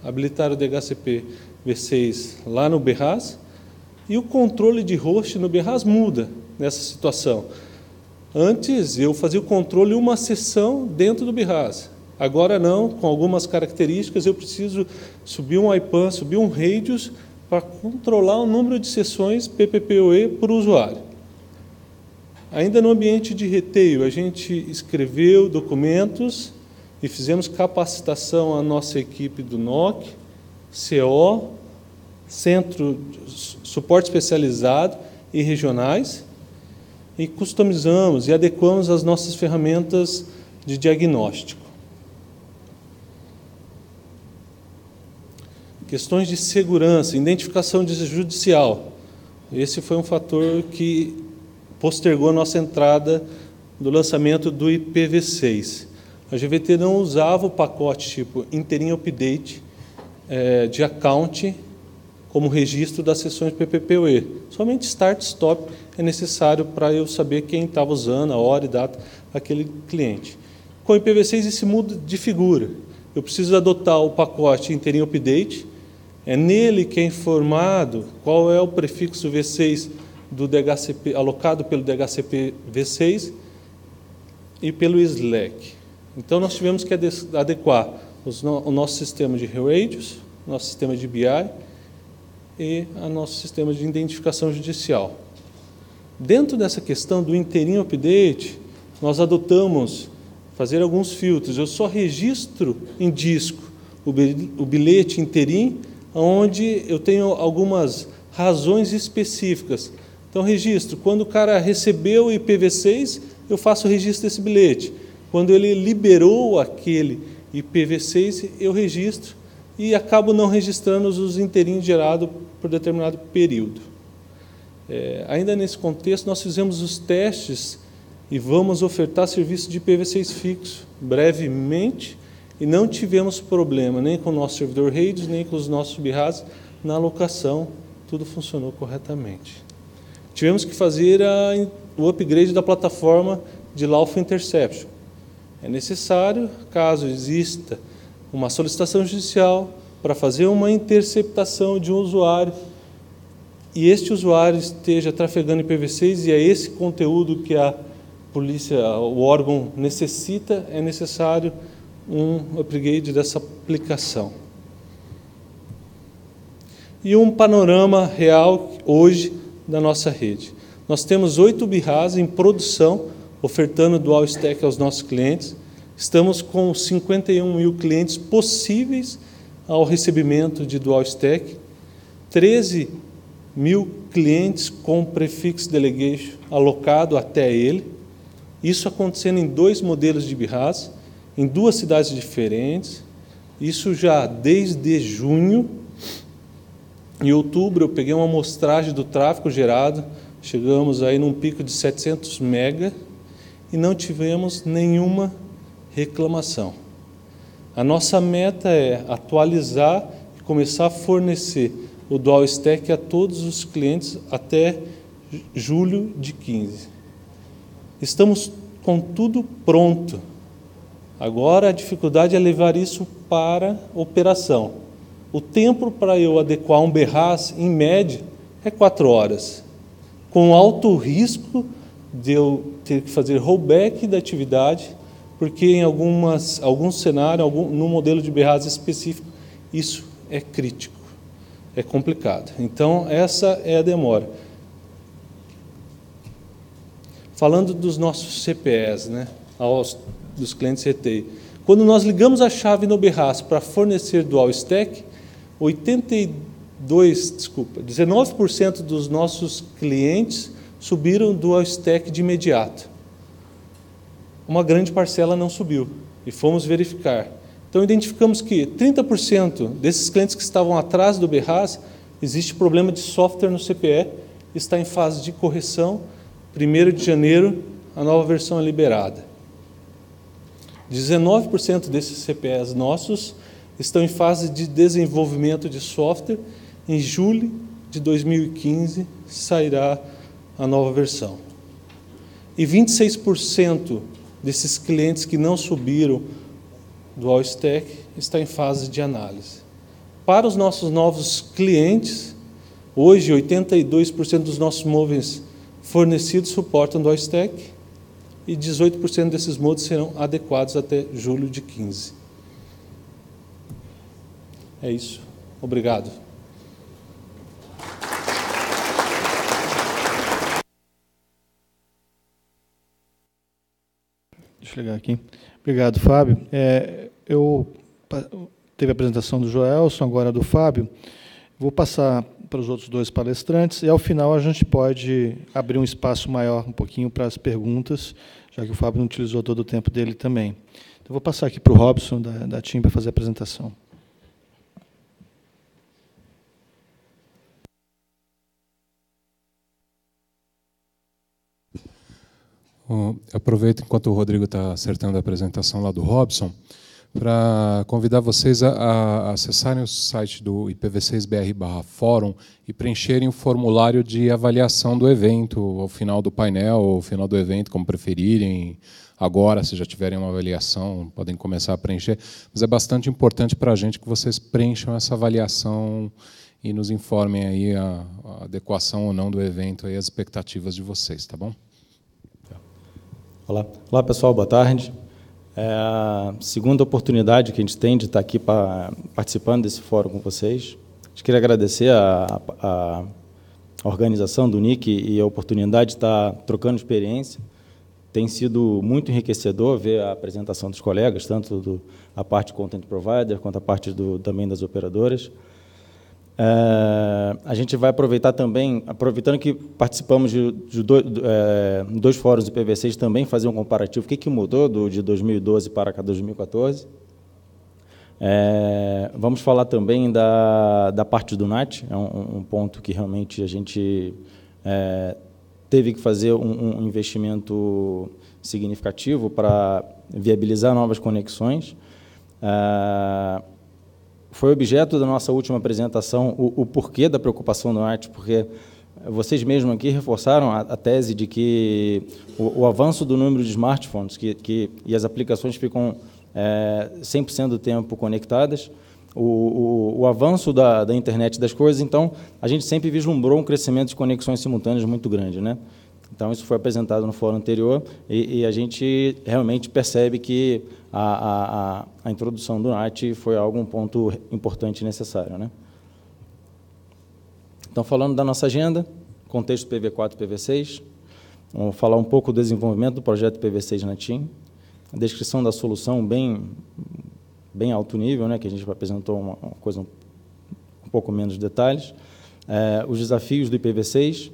habilitar o DHCP V6 lá no berras, e o controle de host no berras muda nessa situação. Antes eu fazia o controle uma sessão dentro do berras. Agora não, com algumas características, eu preciso subir um IPAN, subir um radius para controlar o número de sessões PPPoE por usuário. Ainda no ambiente de retail, a gente escreveu documentos e fizemos capacitação à nossa equipe do NOC, CO, Centro de Suporte Especializado e regionais, e customizamos e adequamos as nossas ferramentas de diagnóstico. Questões de segurança, identificação judicial. Esse foi um fator que postergou a nossa entrada do lançamento do IPv6. A GVT não usava o pacote tipo Interim Update de account como registro das sessões PPPoE. Somente Start Stop é necessário para eu saber quem estava usando, a hora e data daquele cliente. Com o IPv6 isso muda de figura. Eu preciso adotar o pacote Interim Update, é nele que é informado qual é o prefixo V6 do DHCP, alocado pelo DHCP V6 e pelo Slack. Então, nós tivemos que adequar o nosso sistema de radios, nosso sistema de BI e o nosso sistema de identificação judicial. Dentro dessa questão do Interim Update, nós adotamos fazer alguns filtros. Eu só registro em disco o bilhete interim, onde eu tenho algumas razões específicas. Então, registro. Quando o cara recebeu o IPv6, eu faço o registro desse bilhete. Quando ele liberou aquele IPv6, eu registro e acabo não registrando os inteirinhos gerados por determinado período. Ainda nesse contexto, nós fizemos os testes e vamos ofertar serviço de IPv6 fixo brevemente e não tivemos problema nem com o nosso servidor redes, nem com os nossos berras na alocação, tudo funcionou corretamente. Tivemos que fazer o upgrade da plataforma de Lawful Interception. É necessário, caso exista uma solicitação judicial para fazer uma interceptação de um usuário e este usuário esteja trafegando IPv6 e é esse conteúdo que a polícia, o órgão necessita, é necessário um upgrade dessa aplicação. E um panorama real hoje da nossa rede. Nós temos 8 BRAS em produção, ofertando Dual Stack aos nossos clientes. Estamos com 51 mil clientes possíveis ao recebimento de Dual Stack, 13 mil clientes com Prefix Delegation alocado até ele. Isso acontecendo em 2 modelos de BRAS, em 2 cidades diferentes. Isso já desde junho. Em outubro, eu peguei uma amostragem do tráfego gerado, chegamos aí num pico de 700 mega e não tivemos nenhuma reclamação. A nossa meta é atualizar e começar a fornecer o Dual Stack a todos os clientes até julho de 15. Estamos com tudo pronto. Agora a dificuldade é levar isso para operação. O tempo para eu adequar um BRAS, em média, é 4 horas, com alto risco de eu ter que fazer rollback da atividade, porque em algum cenário, no modelo de BRAS específico, isso é crítico, é complicado. Então, essa é a demora. Falando dos nossos CPEs, né, dos clientes retail, quando nós ligamos a chave no BRAS para fornecer Dual Stack, 19% dos nossos clientes subiram Dual Stack de imediato. Uma grande parcela não subiu, e fomos verificar. Então, identificamos que 30% desses clientes que estavam atrás do BRAS, existe problema de software no CPE, está em fase de correção. 1º de janeiro, a nova versão é liberada. 19% desses CPEs nossos estão em fase de desenvolvimento de software. Em julho de 2015, sairá a nova versão. E 26% desses clientes que não subiram Dual Stack está em fase de análise. Para os nossos novos clientes, hoje 82% dos nossos móveis fornecidos suportam Dual Stack e 18% desses modos serão adequados até julho de 15. É isso. Obrigado. Deixa eu ligar aqui. Obrigado, Fábio. Teve a apresentação do Joelson, agora do Fábio. Vou passar para os outros 2 palestrantes e, ao final, a gente pode abrir um espaço maior um pouquinho para as perguntas, já que o Fábio não utilizou todo o tempo dele também. Então, vou passar aqui para o Robson, da TIM, para fazer a apresentação. Aproveito enquanto o Rodrigo está acertando a apresentação lá do Robson, para convidar vocês a acessarem o site do IPv6BR/fórum e preencherem o formulário de avaliação do evento, ao final do painel, ou ao final do evento, como preferirem. Agora, se já tiverem uma avaliação, podem começar a preencher. Mas é bastante importante para a gente que vocês preencham essa avaliação e nos informem aí a adequação ou não do evento, aí, as expectativas de vocês, tá bom? Olá, pessoal, boa tarde. É a segunda oportunidade que a gente tem de estar aqui participando desse fórum com vocês. A gente queria agradecer a organização do NIC e a oportunidade de estar trocando experiência. Tem sido muito enriquecedor ver a apresentação dos colegas, tanto a parte de Content Provider quanto a parte também das operadoras. A gente vai aproveitar também, aproveitando que participamos de 2 fóruns de IPv6, também fazer um comparativo. O que mudou de 2012 para cá 2014. Vamos falar também da parte do NAT, é um ponto que realmente a gente teve que fazer um investimento significativo para viabilizar novas conexões. Foi objeto da nossa última apresentação o porquê da preocupação do NAT, porque vocês mesmos aqui reforçaram a tese de que o avanço do número de smartphones e as aplicações ficam 100% do tempo conectadas, o avanço da internet das coisas, então, a gente sempre vislumbrou um crescimento de conexões simultâneas muito grande, né? Então, isso foi apresentado no fórum anterior e a gente realmente percebe que a introdução do NAT foi um ponto importante e necessário, né? Então, falando da nossa agenda, contexto PV4 e PV6, vamos falar um pouco do desenvolvimento do projeto PV6 na TIM, a descrição da solução bem alto nível, né, que a gente apresentou uma coisa um pouco menos de detalhes, os desafios do IPv6,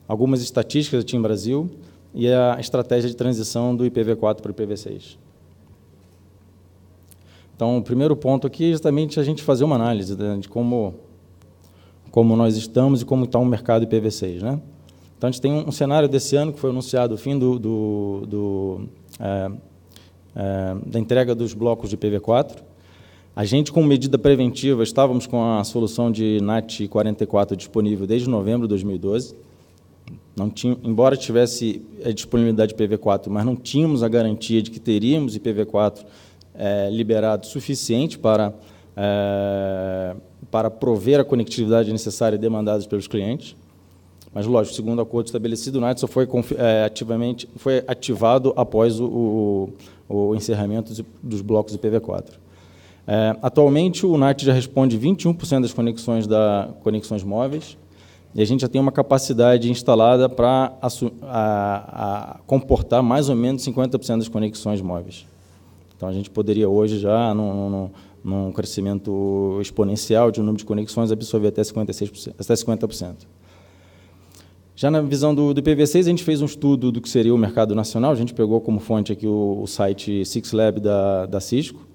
algumas estatísticas da TIM Brasil e a estratégia de transição do IPv4 para o IPv6. Então, o primeiro ponto aqui é justamente a gente fazer uma análise, né, de como nós estamos e como está o mercado IPv6. Né? Então, a gente tem um cenário desse ano que foi anunciado o fim da entrega dos blocos de IPv4. A gente, como medida preventiva, estávamos com a solução de NAT 44 disponível desde novembro de 2012. Embora tivesse a disponibilidade de IPv4, mas não tínhamos a garantia de que teríamos IPv4 liberado suficiente para prover a conectividade necessária e demandada pelos clientes. Mas, lógico, segundo o acordo estabelecido, o NAT só foi ativado após o encerramento dos blocos IPv4. Atualmente, o NAT já responde 21% das conexões móveis, e a gente já tem uma capacidade instalada para comportar mais ou menos 50% das conexões móveis. Então, a gente poderia hoje, já, num crescimento exponencial de um número de conexões, absorver até 50%. Já na visão do IPv6, a gente fez um estudo do que seria o mercado nacional. A gente pegou como fonte aqui o site SixLab da Cisco.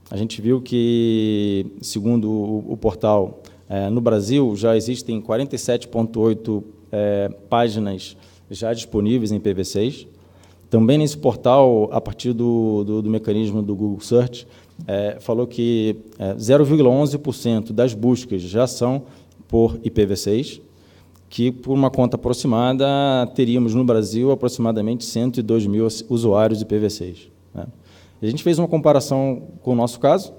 A gente viu que, segundo o portal, no Brasil já existem 47,8 páginas já disponíveis em IPv6. Também nesse portal, a partir do mecanismo do Google Search, falou que 0,11% das buscas já são por IPv6, que, por uma conta aproximada, teríamos no Brasil aproximadamente 102 mil usuários de IPv6. Né? A gente fez uma comparação com o nosso caso,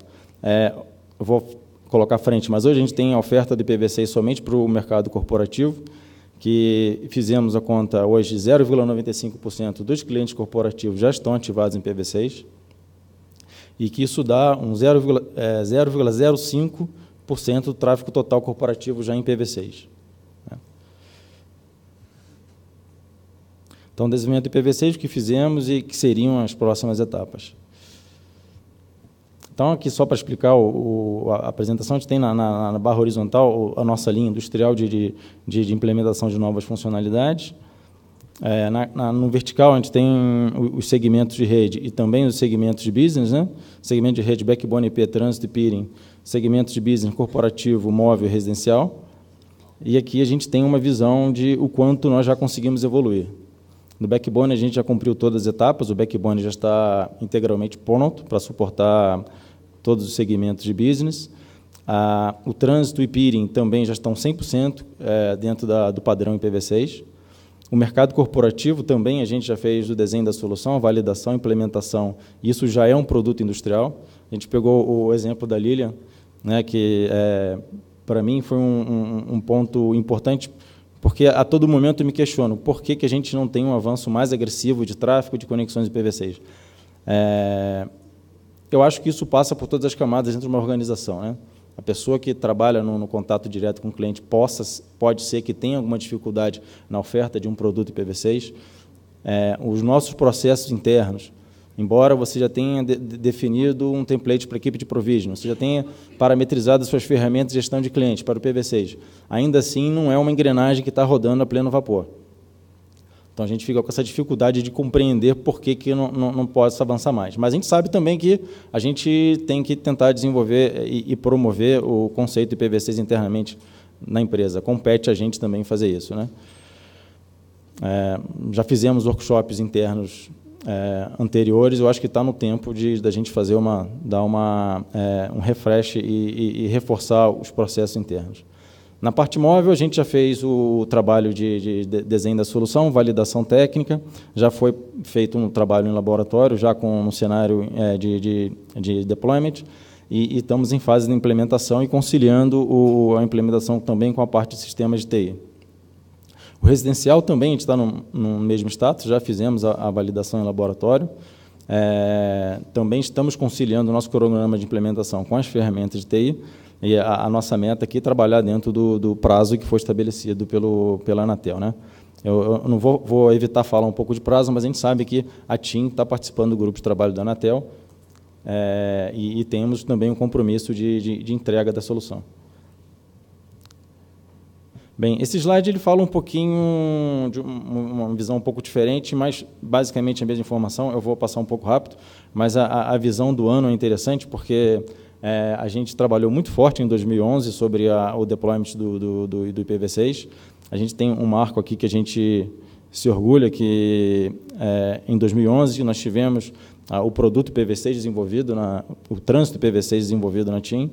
eu vou colocar à frente, mas hoje a gente tem a oferta de IPv6 somente para o mercado corporativo, que fizemos a conta hoje, 0,95% dos clientes corporativos já estão ativados em IPv6, e que isso dá um 0,05% do tráfego total corporativo já em IPv6. Então, desenvolvimento do IPv6, o que fizemos e que seriam as próximas etapas. Então, aqui só para explicar a apresentação, a gente tem na barra horizontal a nossa linha industrial de implementação de novas funcionalidades. No vertical, a gente tem os segmentos de rede e também os segmentos de business, né? Segmento de rede, backbone IP, trânsito e peering, segmentos de business corporativo, móvel e residencial. E aqui a gente tem uma visão de o quanto nós já conseguimos evoluir. No backbone, a gente já cumpriu todas as etapas, o backbone já está integralmente pronto para suportar todos os segmentos de business. O trânsito e peering também já estão 100% dentro do padrão IPv6. O mercado corporativo também, a gente já fez o desenho da solução, a validação, a implementação, isso já é um produto industrial. A gente pegou o exemplo da Lilian, né, que, para mim, foi um ponto importante, porque a todo momento eu me questiono por que a gente não tem um avanço mais agressivo de tráfego de conexões IPv6. Eu acho que isso passa por todas as camadas dentro de uma organização. Né? A pessoa que trabalha no contato direto com o cliente pode ser que tenha alguma dificuldade na oferta de um produto IPv6. Os nossos processos internos, embora você já tenha definido um template para a equipe de provision, você já tenha parametrizado as suas ferramentas de gestão de clientes para o IPv6, ainda assim não é uma engrenagem que está rodando a pleno vapor. Então, a gente fica com essa dificuldade de compreender por que não pode se avançar mais. Mas a gente sabe também que a gente tem que tentar desenvolver e promover o conceito IPv6 internamente na empresa. Compete a gente também fazer isso. Né? Já fizemos workshops internos anteriores, eu acho que está no tempo da gente fazer dar um refresh e reforçar os processos internos. Na parte móvel, a gente já fez o trabalho de desenho da solução, validação técnica, já foi feito um trabalho em laboratório, já com um cenário de deployment, e estamos em fase de implementação e conciliando a implementação também com a parte de sistemas de TI. O residencial também, a gente está no mesmo status, já fizemos a validação em laboratório, também estamos conciliando o nosso cronograma de implementação com as ferramentas de TI, E a nossa meta aqui é trabalhar dentro do prazo que foi estabelecido pela Anatel, né? Eu não vou evitar falar um pouco de prazo, mas a gente sabe que a TIM está participando do grupo de trabalho da Anatel, e temos também um compromisso de entrega da solução. Bem, esse slide ele fala um pouquinho de uma visão um pouco diferente, mas basicamente a mesma informação. Eu vou passar um pouco rápido, mas a visão do ano é interessante porque a gente trabalhou muito forte em 2011 sobre o deployment do IPv6. A gente tem um marco aqui que a gente se orgulha, que em 2011 nós tivemos o produto IPv6 desenvolvido, o trânsito IPv6 desenvolvido na TIM,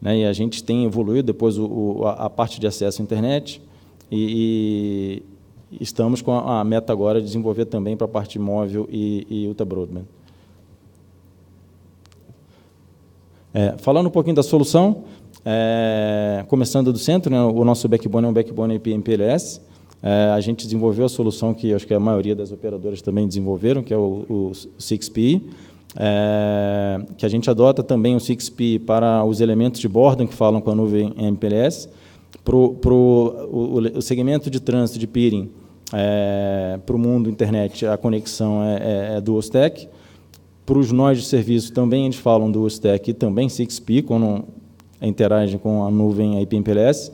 né, e a gente tem evoluído depois a parte de acesso à internet e estamos com a meta agora de desenvolver também para a parte móvel e ultra broadband. Falando um pouquinho da solução, começando do centro, né, o nosso backbone é um backbone IP MPLS. A gente desenvolveu a solução que acho que a maioria das operadoras também desenvolveram, que é o 6PE, que a gente adota também o 6PE para os elementos de bordo que falam com a nuvem MPLS, para o segmento de trânsito de peering, para o mundo internet, a conexão é Dual Stack. Para os nós de serviço também eles falam Dual Stack e também 6PE, quando interagem com a nuvem IP MPLS.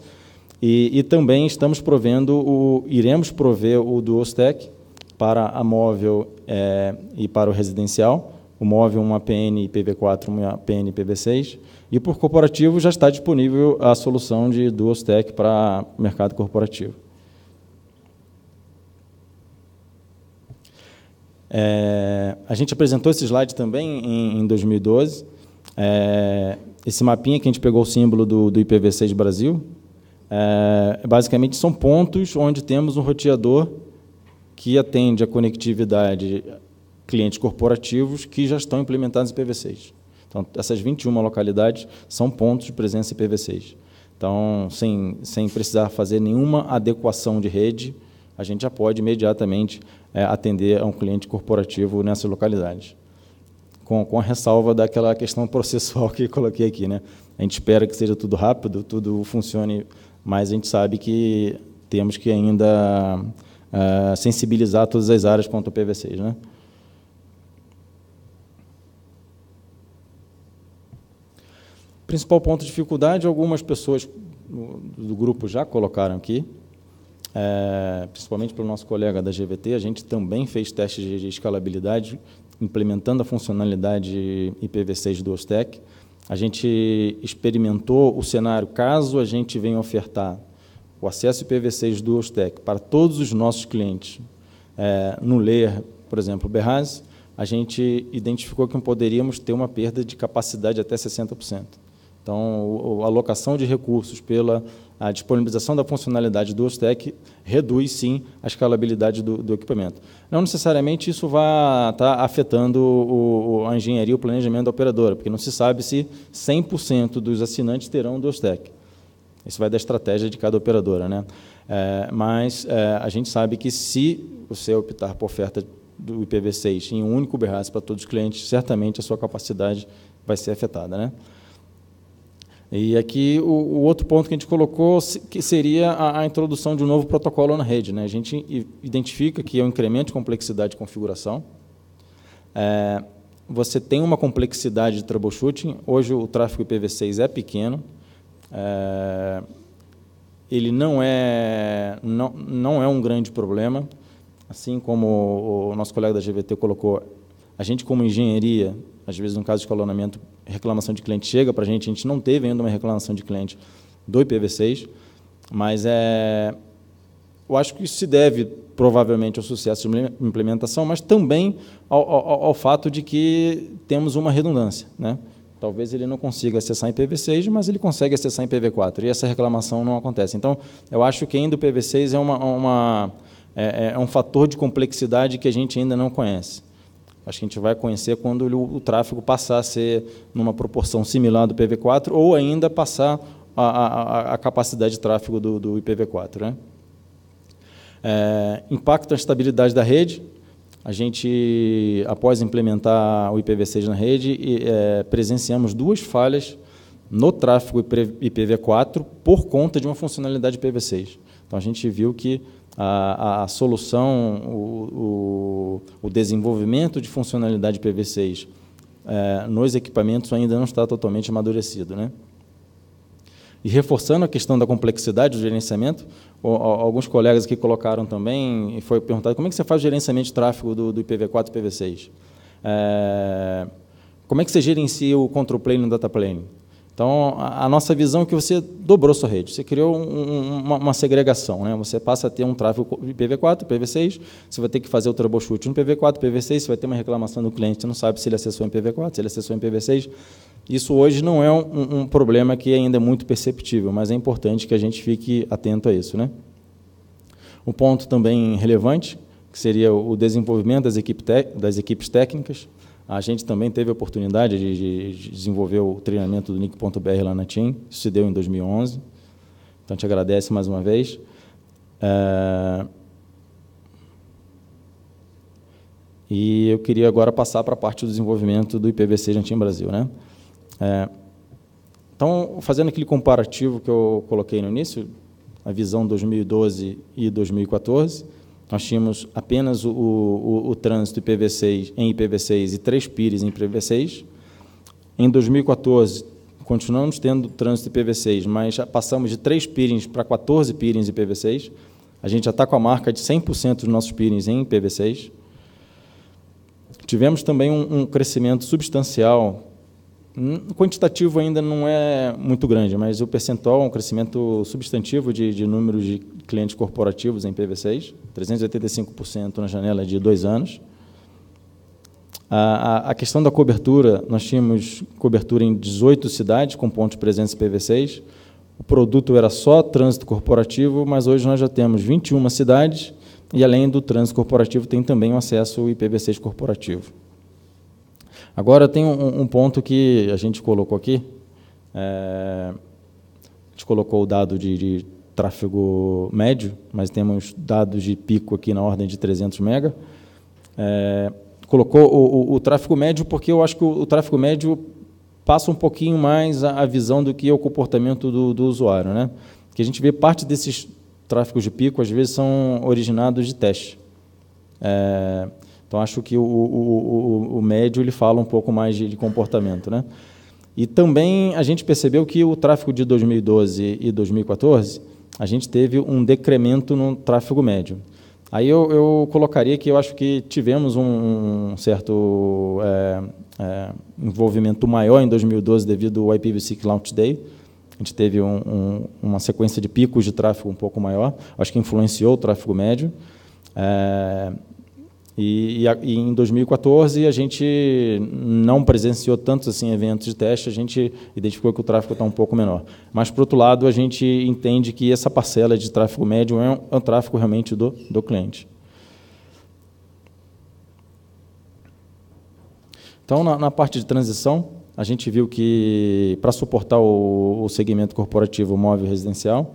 E também estamos iremos prover o Dual Stack para a móvel e para o residencial. O móvel, uma APN IPv4, uma APN IPv6. E por corporativo já está disponível a solução de Dual Stack para o mercado corporativo. A gente apresentou esse slide também em 2012. Esse mapinha que a gente pegou o símbolo do IPv6 Brasil, basicamente são pontos onde temos um roteador que atende a conectividade clientes corporativos que já estão implementados em IPv6. Então, essas 21 localidades são pontos de presença IPv6. Então, sem precisar fazer nenhuma adequação de rede, a gente já pode imediatamente atender a um cliente corporativo nessas localidades. Com a ressalva daquela questão processual que eu coloquei aqui, né? A gente espera que seja tudo rápido, tudo funcione, mas a gente sabe que temos que ainda sensibilizar todas as áreas quanto ao IPv6, né? Principal ponto de dificuldade, algumas pessoas do grupo já colocaram aqui, principalmente pelo nosso colega da GVT, a gente também fez testes de escalabilidade, implementando a funcionalidade IPv6 Dual Stack. A gente experimentou o cenário, caso a gente venha ofertar o acesso IPv6 Dual Stack para todos os nossos clientes, no layer, por exemplo, Berraz, a gente identificou que poderíamos ter uma perda de capacidade até 60%. Então, a alocação de recursos pela disponibilização da funcionalidade do Dual Stack reduz, sim, a escalabilidade do equipamento. Não necessariamente isso vai estar afetando a engenharia e o planejamento da operadora, porque não se sabe se 100% dos assinantes terão o Dual Stack. Isso vai da estratégia de cada operadora, né? Mas a gente sabe que se você optar por oferta do IPv6 em um único Berraz para todos os clientes, certamente a sua capacidade vai ser afetada, né? E aqui o outro ponto que a gente colocou que seria a introdução de um novo protocolo na rede, né? A gente identifica que é um incremento de complexidade de configuração. Você tem uma complexidade de troubleshooting. Hoje o tráfego IPv6 é pequeno. Ele não é um grande problema. Assim como o nosso colega da GVT colocou, a gente como engenharia, às vezes, no caso de escalonamento, reclamação de cliente chega para a gente não teve ainda uma reclamação de cliente do IPv6, mas eu acho que isso se deve, provavelmente, ao sucesso de implementação, mas também ao fato de que temos uma redundância, né? Talvez ele não consiga acessar em IPv6, mas ele consegue acessar em IPv4, e essa reclamação não acontece. Então, eu acho que ainda o IPv6 é um fator de complexidade que a gente ainda não conhece. Acho que a gente vai conhecer quando o tráfego passar a ser numa proporção similar do IPv4 ou ainda passar a capacidade de tráfego do IPv4, né? Impacto na estabilidade da rede. A gente, após implementar o IPv6 na rede, presenciamos duas falhas no tráfego IPv4 por conta de uma funcionalidade IPv6. Então, a gente viu que a solução, o desenvolvimento de funcionalidade IPv6 nos equipamentos ainda não está totalmente amadurecido, né? E reforçando a questão da complexidade do gerenciamento, alguns colegas aqui colocaram também, e foi perguntado como é que você faz o gerenciamento de tráfego do IPv4 e IPv6? Como é que você gerencia o control plane e o data plane? Então, a nossa visão é que você dobrou sua rede, você criou uma segregação, né? Você passa a ter um tráfego IPv4, IPv6, você vai ter que fazer o troubleshoot no IPv4, IPv6, você vai ter uma reclamação do cliente, você não sabe se ele acessou em IPv4, se ele acessou em IPv6. Isso hoje não é um problema que ainda é muito perceptível, mas é importante que a gente fique atento a isso, né? Um ponto também relevante, que seria o desenvolvimento das equipes técnicas. A gente também teve a oportunidade de desenvolver o treinamento do NIC.br lá na TIM, isso se deu em 2011, então a gente agradece mais uma vez. E eu queria agora passar para a parte do desenvolvimento do IPv6 na TIM Brasil, né? Então, fazendo aquele comparativo que eu coloquei no início, a visão 2012 e 2014, nós tínhamos apenas o trânsito IPv6 em IPv6 e 3 peers em IPv6. Em 2014, continuamos tendo trânsito IPv6, mas já passamos de 3 peerings para 14 peerings em IPv6. A gente já está com a marca de 100% dos nossos peerings em IPv6. Tivemos também um crescimento substancial. Quantitativo ainda não é muito grande, mas o percentual é um crescimento substantivo de número de clientes corporativos em IPv6, 385% na janela de 2 anos. A questão da cobertura, nós tínhamos cobertura em 18 cidades com pontos presentes em IPv6. O produto era só trânsito corporativo, mas hoje nós já temos 21 cidades e, além do trânsito corporativo, tem também o acesso ao IPv6 corporativo. Agora, tem um ponto que a gente colocou aqui. A gente colocou o dado de tráfego médio, mas temos dados de pico aqui na ordem de 300 mega. Colocou o tráfego médio porque eu acho que o tráfego médio passa um pouquinho mais a visão do que é o comportamento do usuário, né? Que a gente vê parte desses tráfegos de pico, às vezes, são originados de teste. Então, acho que o médio ele fala um pouco mais de comportamento, né? E também a gente percebeu que o tráfego de 2012 e 2014, a gente teve um decremento no tráfego médio. Aí eu colocaria que eu acho que tivemos um certo envolvimento maior em 2012 devido ao IPv6 Launch Day. A gente teve uma sequência de picos de tráfego um pouco maior, acho que influenciou o tráfego médio. E em 2014, a gente não presenciou tantos assim, eventos de teste, a gente identificou que o tráfego está um pouco menor. Mas, por outro lado, a gente entende que essa parcela de tráfego médio é um tráfego realmente do cliente. Então, na parte de transição, a gente viu que, para suportar o segmento corporativo móvel residencial,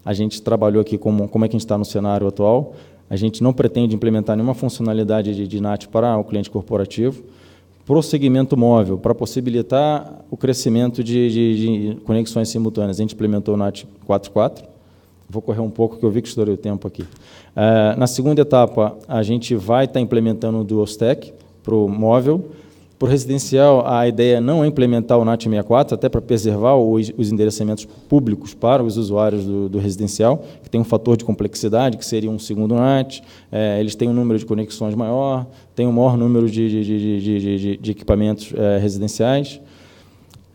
a gente trabalhou aqui como é que a gente está no cenário atual. A gente não pretende implementar nenhuma funcionalidade de NAT para o cliente corporativo. Para o segmento móvel, para possibilitar o crescimento de conexões simultâneas, a gente implementou o NAT 4.4. Vou correr um pouco, que eu vi que estourei o tempo aqui. Na segunda etapa, a gente vai estar implementando o Dual Stack para o móvel. Para o residencial, a ideia não é implementar o NAT 64, até para preservar os endereçamentos públicos para os usuários do residencial, que tem um fator de complexidade, que seria um segundo NAT, eles têm um número de conexões maior, tem um maior número de equipamentos residenciais,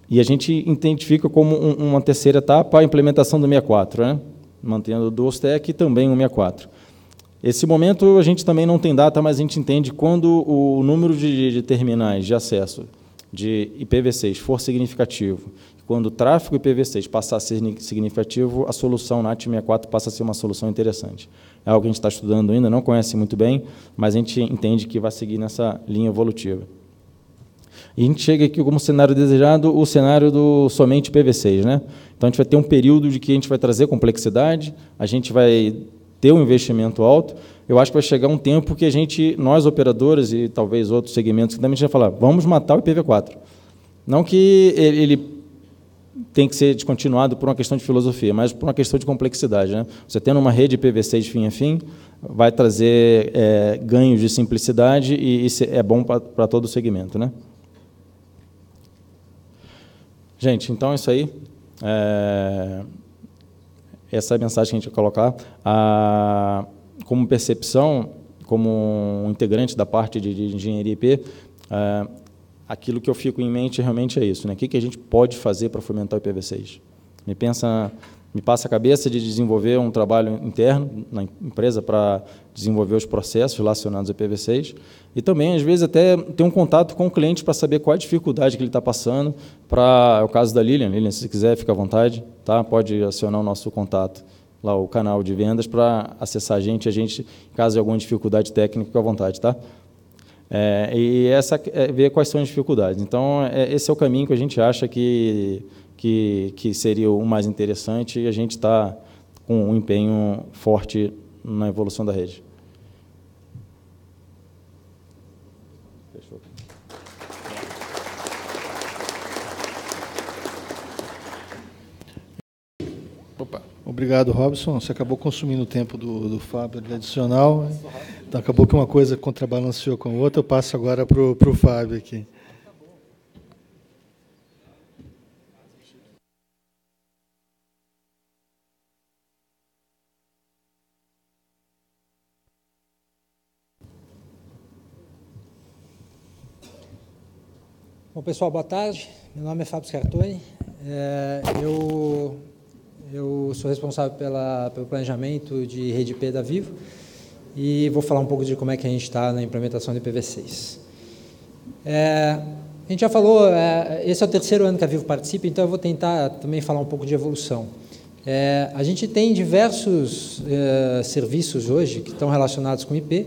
e a gente identifica como uma terceira etapa a implementação do 64, né? Mantendo o Dual Stack e também o 64. Esse momento a gente também não tem data, mas a gente entende quando o número de terminais de acesso de IPv6 for significativo, quando o tráfego IPv6 passar a ser significativo, a solução NAT 64 passa a ser uma solução interessante. É algo que a gente está estudando ainda, não conhece muito bem, mas a gente entende que vai seguir nessa linha evolutiva. E a gente chega aqui como cenário desejado, o cenário do somente IPv6, né? Então, a gente vai ter um período de que a gente vai trazer complexidade, a gente vai ter um investimento alto. Eu acho que vai chegar um tempo que nós operadores e talvez outros segmentos que também já falar, vamos matar o IPv4. Não que ele tem que ser descontinuado por uma questão de filosofia, mas por uma questão de complexidade, né? Você tendo uma rede IPv6 de fim a fim, vai trazer ganhos de simplicidade e isso é bom para todo o segmento, né? Gente, então é isso aí. Essa é a mensagem que a gente vai colocar. Como percepção, como um integrante da parte de engenharia IP, aquilo que eu fico em mente realmente é isso, né? O que a gente pode fazer para fomentar o IPv6? Me passa a cabeça de desenvolver um trabalho interno na empresa para desenvolver os processos relacionados ao IPv6 e também, às vezes, até ter um contato com o cliente para saber qual a dificuldade que ele está passando. É o caso da Lilian. Lilian, se você quiser, fica à vontade, tá? Pode acionar o nosso contato, lá o canal de vendas, para acessar a gente, caso de alguma dificuldade técnica, fica à vontade, tá? E ver quais são as dificuldades. Então, esse é o caminho que a gente acha que seria o mais interessante e a gente está com um empenho forte na evolução da rede. Fechou. Opa. Obrigado, Robson. Você acabou consumindo o tempo do Fábio adicional. Então, acabou que uma coisa contrabalanceou com a outra. Eu passo agora para o Fábio aqui. Bom, pessoal, boa tarde. Meu nome é Fábio Scartoni. Eu sou responsável pelo planejamento de rede IP da Vivo e vou falar um pouco de como é que a gente está na implementação de IPv6. A gente já falou, esse é o terceiro ano que a Vivo participa, então eu vou tentar também falar um pouco de evolução. A gente tem diversos serviços hoje que estão relacionados com IP,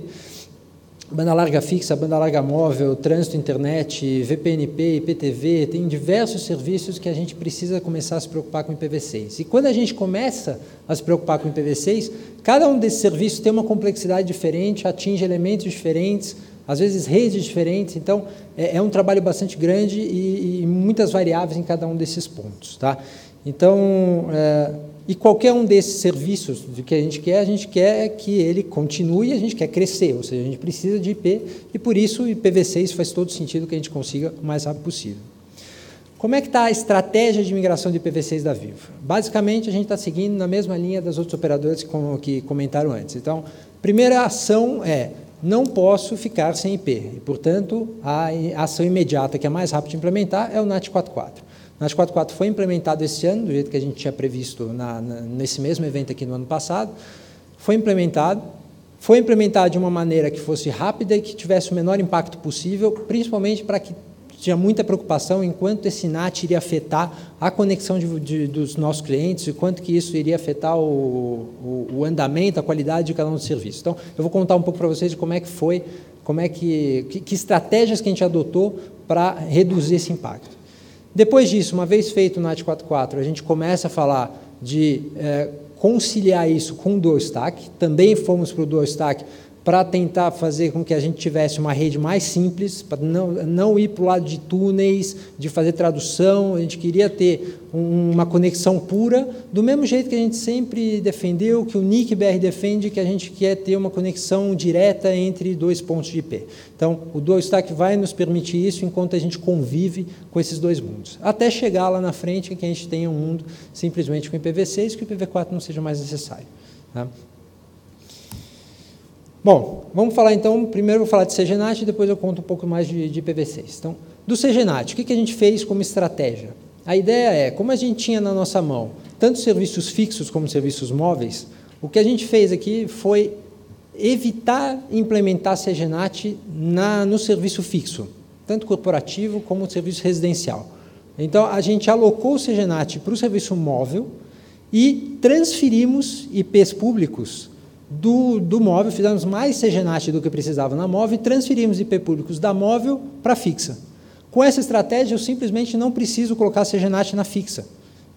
banda larga fixa, banda larga móvel, trânsito, internet, VPNP, IPTV, tem diversos serviços que a gente precisa começar a se preocupar com IPv6. E quando a gente começa a se preocupar com IPv6, cada um desses serviços tem uma complexidade diferente, atinge elementos diferentes, às vezes redes diferentes, então é um trabalho bastante grande e muitas variáveis em cada um desses pontos, tá? Então, e qualquer um desses serviços do que a gente quer que ele continue, a gente quer crescer, ou seja, a gente precisa de IP, e por isso o IPv6 faz todo sentido que a gente consiga o mais rápido possível. Como é que está a estratégia de migração de IPv6 da Vivo? Basicamente, a gente está seguindo na mesma linha das outras operadoras que comentaram antes. Então, a primeira ação não posso ficar sem IP, e, portanto, a ação imediata, que é mais rápida de implementar, é o NAT 4.4. O NAT 4.4 foi implementado esse ano, do jeito que a gente tinha previsto nesse mesmo evento aqui no ano passado, foi implementado de uma maneira que fosse rápida e que tivesse o menor impacto possível, principalmente para que tinha muita preocupação em quanto esse NAT iria afetar a conexão dos nossos clientes e quanto que isso iria afetar o andamento, a qualidade de cada um dos serviços. Então, eu vou contar um pouco para vocês de como é que foi, que estratégias que a gente adotou para reduzir esse impacto. Depois disso, uma vez feito o NAT 4.4, a gente começa a falar de conciliar isso com o Dual Stack. Também fomos para o Dual Stack para tentar fazer com que a gente tivesse uma rede mais simples, para não ir para o lado de túneis, de fazer tradução. A gente queria ter uma conexão pura, do mesmo jeito que a gente sempre defendeu, que o NIC-BR defende, que a gente quer ter uma conexão direta entre dois pontos de IP. Então, o Dual Stack vai nos permitir isso enquanto a gente convive com esses dois mundos, até chegar lá na frente em que a gente tenha um mundo simplesmente com IPv6, que o IPv4 não seja mais necessário. Tá? Bom, vamos falar então, primeiro eu vou falar de CGNAT e depois eu conto um pouco mais de IPv6. Então, do CGNAT, o que a gente fez como estratégia? A ideia como a gente tinha na nossa mão tanto serviços fixos como serviços móveis, o que a gente fez aqui foi evitar implementar CGNAT no serviço fixo, tanto corporativo como no serviço residencial. Então, a gente alocou o CGNAT para o serviço móvel e transferimos IPs públicos do móvel, fizemos mais CGNAT do que precisava na móvel e transferimos IP públicos da móvel para a fixa. Com essa estratégia, eu simplesmente não preciso colocar CGNAT na fixa.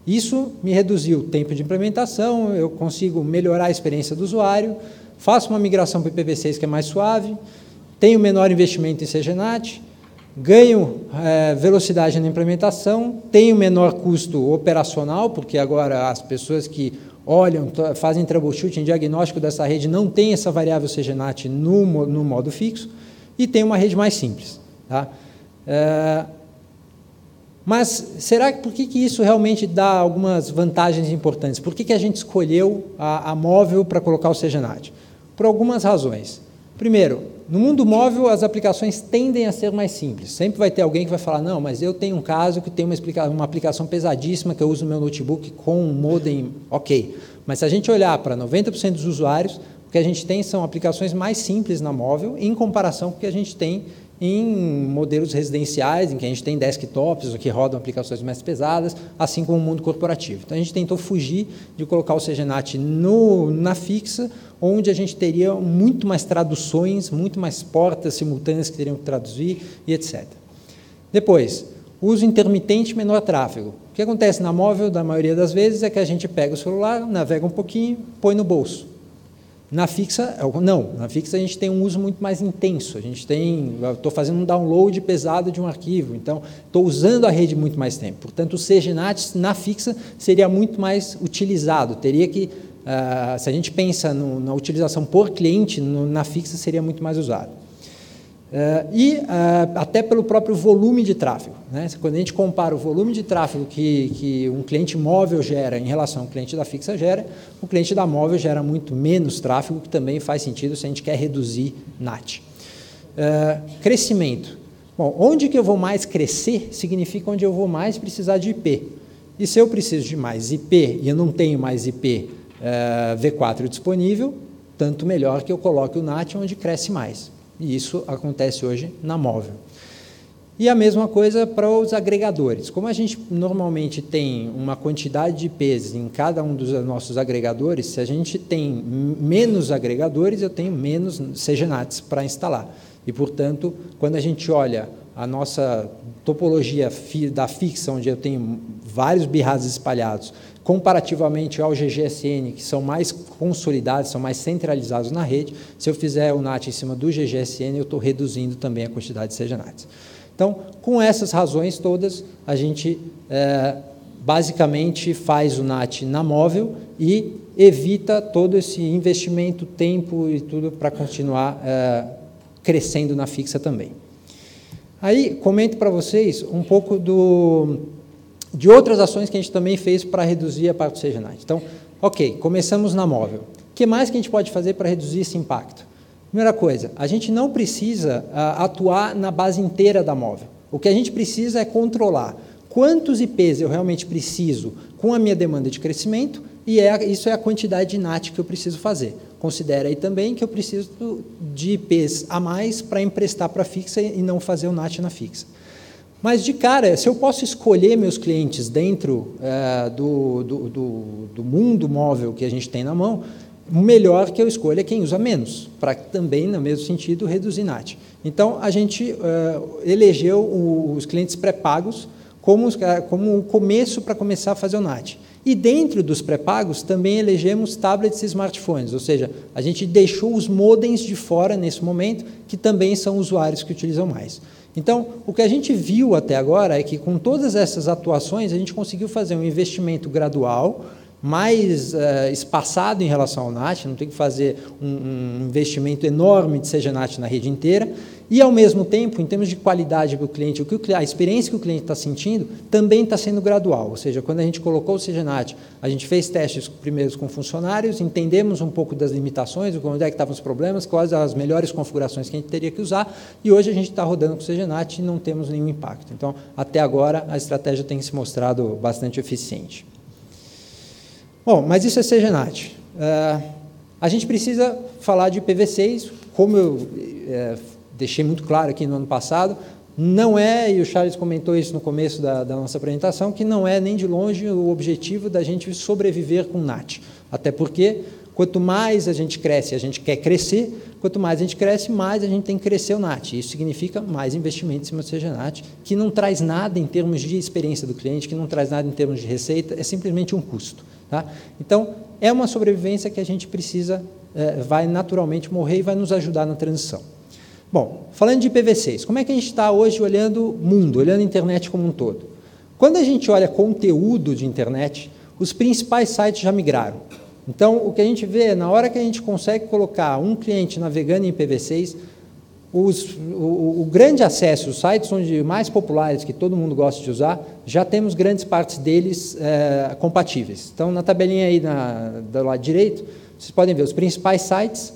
Isso me reduziu o tempo de implementação, eu consigo melhorar a experiência do usuário, faço uma migração para o IPv6 que é mais suave, tenho menor investimento em CGNAT, ganho velocidade na implementação, tenho menor custo operacional, porque agora as pessoas que olham, fazem troubleshooting, diagnóstico dessa rede, não tem essa variável CGNAT no modo fixo, e tem uma rede mais simples. Tá? Mas por que isso realmente dá algumas vantagens importantes? Por que a gente escolheu a móvel para colocar o CGNAT? Por algumas razões. Primeiro, no mundo móvel as aplicações tendem a ser mais simples. Sempre vai ter alguém que vai falar, não, mas eu tenho um caso que tem uma aplicação pesadíssima que eu uso no meu notebook com um modem, ok. Mas se a gente olhar para 90% dos usuários, o que a gente tem são aplicações mais simples na móvel em comparação com o que a gente tem em modelos residenciais, em que a gente tem desktops, que rodam aplicações mais pesadas, assim como o mundo corporativo. Então, a gente tentou fugir de colocar o CGNAT na fixa, onde a gente teria muito mais traduções, muito mais portas simultâneas que teriam que traduzir e etc. Depois, uso intermitente, menor tráfego. O que acontece na móvel, da maioria das vezes, é que a gente pega o celular, navega um pouquinho, põe no bolso. Na fixa, não. Na fixa a gente tem um uso muito mais intenso. Estou fazendo um download pesado de um arquivo, então estou usando a rede muito mais tempo. Portanto, o CGNAT na fixa seria muito mais utilizado. Teria que, se a gente pensa na utilização por cliente, na fixa seria muito mais usado. Até pelo próprio volume de tráfego. Né? Quando a gente compara o volume de tráfego que um cliente móvel gera em relação ao cliente da fixa gera, o cliente da móvel gera muito menos tráfego, que também faz sentido se a gente quer reduzir NAT. Crescimento. Bom, onde que eu vou mais crescer significa onde eu vou mais precisar de IP. E se eu preciso de mais IP e eu não tenho mais IP V4 disponível, tanto melhor que eu coloque o NAT onde cresce mais. E isso acontece hoje na móvel. E a mesma coisa para os agregadores. Como a gente normalmente tem uma quantidade de IPs em cada um dos nossos agregadores, se a gente tem menos agregadores, eu tenho menos CGNATs para instalar. E, portanto, quando a gente olha a nossa topologia da fixa, onde eu tenho vários BIHAs espalhados, comparativamente ao GGSN, que são mais consolidados, são mais centralizados na rede, se eu fizer o NAT em cima do GGSN, eu estou reduzindo também a quantidade de CGNATs. Então, com essas razões todas, a gente basicamente faz o NAT na móvel e evita todo esse investimento, tempo e tudo para continuar crescendo na fixa também. Aí, comento para vocês um pouco de outras ações que a gente também fez para reduzir a parte do CGNAT. Então, ok, começamos na móvel. O que mais que a gente pode fazer para reduzir esse impacto? Primeira coisa, a gente não precisa atuar na base inteira da móvel. O que a gente precisa é controlar quantos IPs eu realmente preciso com a minha demanda de crescimento, e isso é a quantidade de NAT que eu preciso fazer. Considera aí também que eu preciso de IPs a mais para emprestar para a fixa e não fazer o NAT na fixa. Mas, de cara, se eu posso escolher meus clientes dentro do mundo móvel que a gente tem na mão, melhor que eu escolha quem usa menos, para também, no mesmo sentido, reduzir NAT. Então, a gente elegeu os clientes pré-pagos como o começo para começar a fazer o NAT. E dentro dos pré-pagos também elegemos tablets e smartphones, ou seja, a gente deixou os modems de fora nesse momento, que também são usuários que utilizam mais. Então, o que a gente viu até agora é que com todas essas atuações a gente conseguiu fazer um investimento gradual, mais espaçado em relação ao NAT, não tem que fazer um investimento enorme de CGNAT na rede inteira, e, ao mesmo tempo, em termos de qualidade para o cliente, a experiência que o cliente está sentindo também está sendo gradual, ou seja, quando a gente colocou o CGNAT, a gente fez testes primeiros com funcionários, entendemos um pouco das limitações, onde é que estavam os problemas, quais as melhores configurações que a gente teria que usar, e hoje a gente está rodando com o CGNAT e não temos nenhum impacto. Então, até agora, a estratégia tem se mostrado bastante eficiente. Bom, mas isso é CGNAT. A gente precisa falar de IPv6, como eu deixei muito claro aqui no ano passado, não é, e o Charles comentou isso no começo da nossa apresentação, que não é nem de longe o objetivo da gente sobreviver com NAT. Até porque, quanto mais a gente cresce, a gente quer crescer, quanto mais a gente cresce, mais a gente tem que crescer o NAT. Isso significa mais investimento em cima do CGNAT, que não traz nada em termos de experiência do cliente, que não traz nada em termos de receita, é simplesmente um custo. Tá? Então, é uma sobrevivência que a gente precisa, vai naturalmente morrer e vai nos ajudar na transição. Bom, falando de IPv6, como é que a gente está hoje olhando o mundo, olhando a internet como um todo? Quando a gente olha conteúdo de internet, os principais sites já migraram. Então, o que a gente vê, na hora que a gente consegue colocar um cliente navegando em IPv6, o grande acesso, os sites mais populares, que todo mundo gosta de usar, já temos grandes partes deles compatíveis. Então, na tabelinha aí do lado direito, vocês podem ver os principais sites,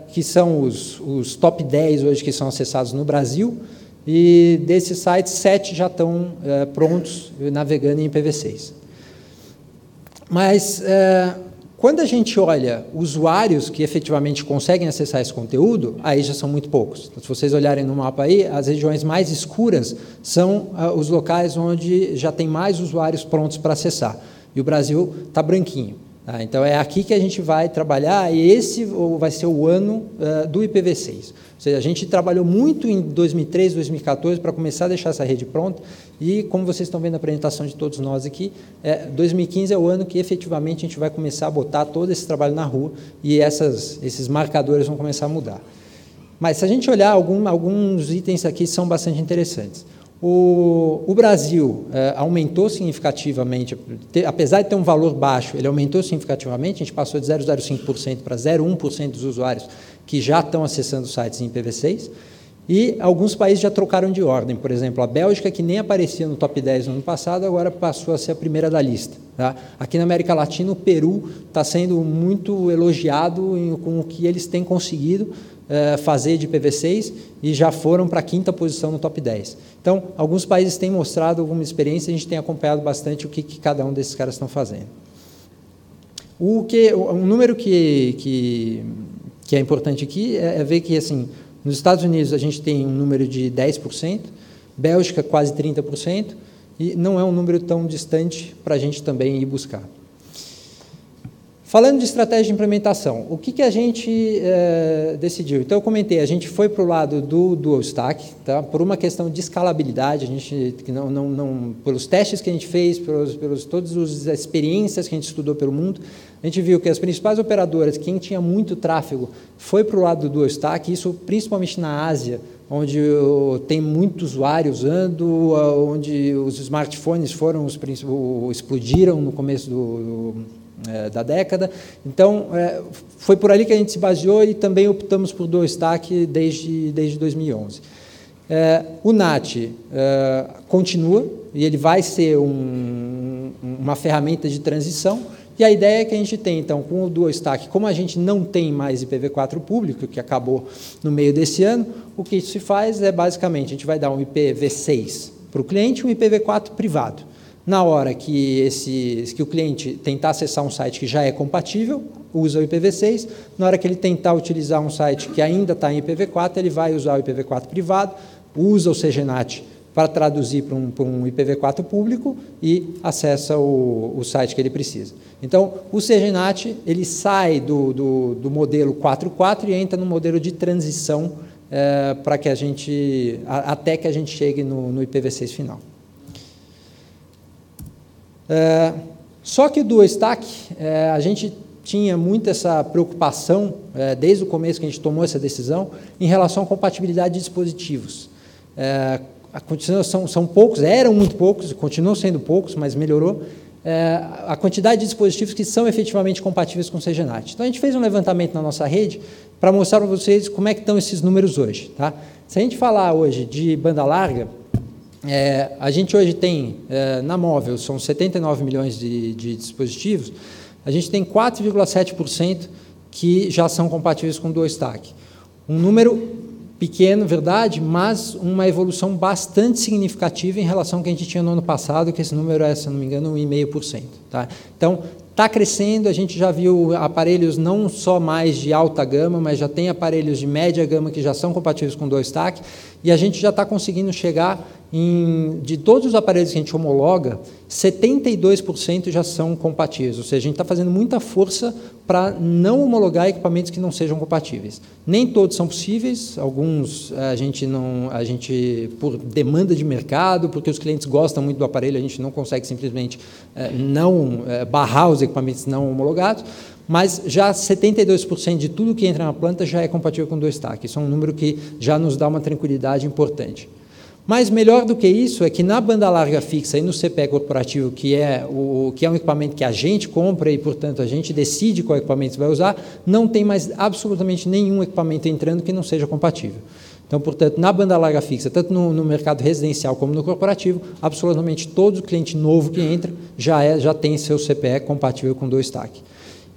que são os top 10 hoje que são acessados no Brasil, e desses sites, 7 já estão prontos navegando em IPv6. Mas, quando a gente olha usuários que efetivamente conseguem acessar esse conteúdo, aí já são muito poucos. Então, se vocês olharem no mapa aí, as regiões mais escuras são os locais onde já tem mais usuários prontos para acessar. E o Brasil está branquinho. Tá? Então, é aqui que a gente vai trabalhar, e esse vai ser o ano do IPv6. Ou seja, a gente trabalhou muito em 2013, 2014 para começar a deixar essa rede pronta, e como vocês estão vendo na apresentação de todos nós aqui, 2015 é o ano que efetivamente a gente vai começar a botar todo esse trabalho na rua, e esses marcadores vão começar a mudar. Mas se a gente olhar, alguns itens aqui são bastante interessantes. O Brasil aumentou significativamente, apesar de ter um valor baixo, ele aumentou significativamente, a gente passou de 0,05% para 0,1% dos usuários que já estão acessando sites em IPv6, e alguns países já trocaram de ordem. Por exemplo, a Bélgica, que nem aparecia no top 10 no ano passado, agora passou a ser a primeira da lista. Tá? Aqui na América Latina, o Peru está sendo muito elogiado com o que eles têm conseguido fazer de IPv6, e já foram para a 5ª posição no top 10. Então, alguns países têm mostrado alguma experiência, a gente tem acompanhado bastante o que cada um desses caras estão fazendo. Um número que é importante aqui é ver que, assim, nos Estados Unidos a gente tem um número de 10%, Bélgica quase 30%, e não é um número tão distante para a gente também ir buscar. Falando de estratégia de implementação, o que a gente decidiu? Então, eu comentei, a gente foi para o lado do Dual Stack, tá? Por uma questão de escalabilidade, a gente, pelos testes que a gente fez, pelos todas as experiências que a gente estudou pelo mundo, a gente viu que as principais operadoras, quem tinha muito tráfego, foi para o lado do Dual Stack, isso principalmente na Ásia, onde tem muito usuário usando, onde os smartphones explodiram no começo da década. Então, foi por ali que a gente se baseou, e também optamos por Dual Stack desde 2011. O NAT continua, e ele vai ser uma ferramenta de transição, e a ideia é que a gente tem, então, com o Dual Stack, como a gente não tem mais IPv4 público, que acabou no meio desse ano, o que se faz é, basicamente, a gente vai dar um IPv6 para o cliente e um IPv4 privado. Na hora que o cliente tentar acessar um site que já é compatível, usa o IPv6. Na hora que ele tentar utilizar um site que ainda está em IPv4, ele vai usar o IPv4 privado, usa o CGNAT para traduzir para um IPv4 público e acessa o site que ele precisa. Então, o CGNAT ele sai do modelo 4.4 e entra no modelo de transição para que até que a gente chegue no IPv6 final. Só que o Dual Stack, a gente tinha muito essa preocupação, desde o começo que a gente tomou essa decisão, em relação à compatibilidade de dispositivos. São poucos, eram muito poucos, continuam sendo poucos, mas melhorou, a quantidade de dispositivos que são efetivamente compatíveis com o CGNAT. Então, a gente fez um levantamento na nossa rede para mostrar para vocês como é que estão esses números hoje. Tá? Se a gente falar hoje de banda larga, a gente hoje tem, na móvel, são 79 milhões de dispositivos, a gente tem 4,7% que já são compatíveis com o Dual Stack. Um número pequeno, verdade, mas uma evolução bastante significativa em relação ao que a gente tinha no ano passado, que esse número é, se não me engano, 1,5%. Tá? Então, está crescendo, a gente já viu aparelhos não só mais de alta gama, mas já tem aparelhos de média gama que já são compatíveis com Dual Stack, e a gente já está conseguindo chegar de todos os aparelhos que a gente homologa, 72% já são compatíveis, ou seja, a gente está fazendo muita força para não homologar equipamentos que não sejam compatíveis. Nem todos são possíveis, alguns a gente por demanda de mercado, porque os clientes gostam muito do aparelho, a gente não consegue simplesmente barrar os equipamentos não homologados, mas já 72% de tudo que entra na planta já é compatível com 2TAC. Isso é um número que já nos dá uma tranquilidade importante. Mas melhor do que isso é que na banda larga fixa e no CPE corporativo, que é um equipamento que a gente compra e, portanto, a gente decide qual equipamento vai usar, não tem mais absolutamente nenhum equipamento entrando que não seja compatível. Então, portanto, na banda larga fixa, tanto no mercado residencial como no corporativo, absolutamente todo cliente novo que entra já tem seu CPE compatível com 2TAC.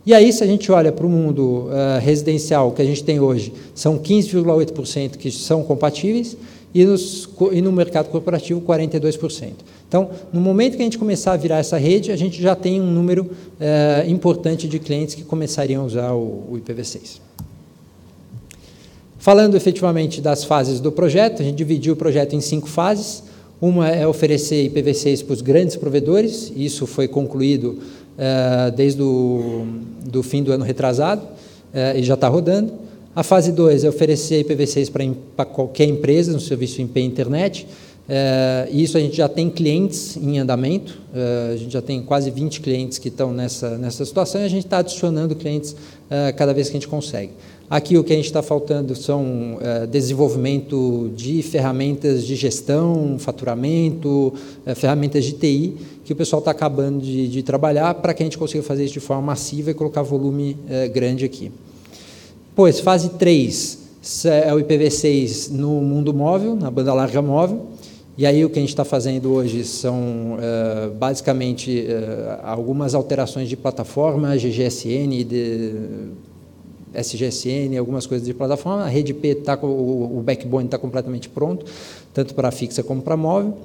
E aí, se a gente olha para o mundo residencial, que a gente tem hoje, são 15,8% que são compatíveis, e no mercado corporativo, 42%. Então, no momento que a gente começar a virar essa rede, a gente já tem um número importante de clientes que começariam a usar o IPv6. Falando efetivamente das fases do projeto, a gente dividiu o projeto em 5 fases. Uma é oferecer IPv6 para os grandes provedores, e isso foi concluído desde do fim do ano retrasado, e já está rodando. A fase 2 é oferecer IPv6 para qualquer empresa no serviço IP internet. E isso a gente já tem clientes em andamento, a gente já tem quase 20 clientes que estão nessa situação, e a gente está adicionando clientes cada vez que a gente consegue. Aqui o que a gente está faltando são desenvolvimento de ferramentas de gestão, faturamento, ferramentas de TI, que o pessoal está acabando de trabalhar para que a gente consiga fazer isso de forma massiva e colocar volume grande aqui. Pois, fase 3 é o IPv6 no mundo móvel, na banda larga móvel, e aí o que a gente está fazendo hoje são basicamente algumas alterações de plataforma, GGSN, SGSN, algumas coisas de plataforma. A rede IP o backbone está completamente pronto, tanto para fixa como para móvel.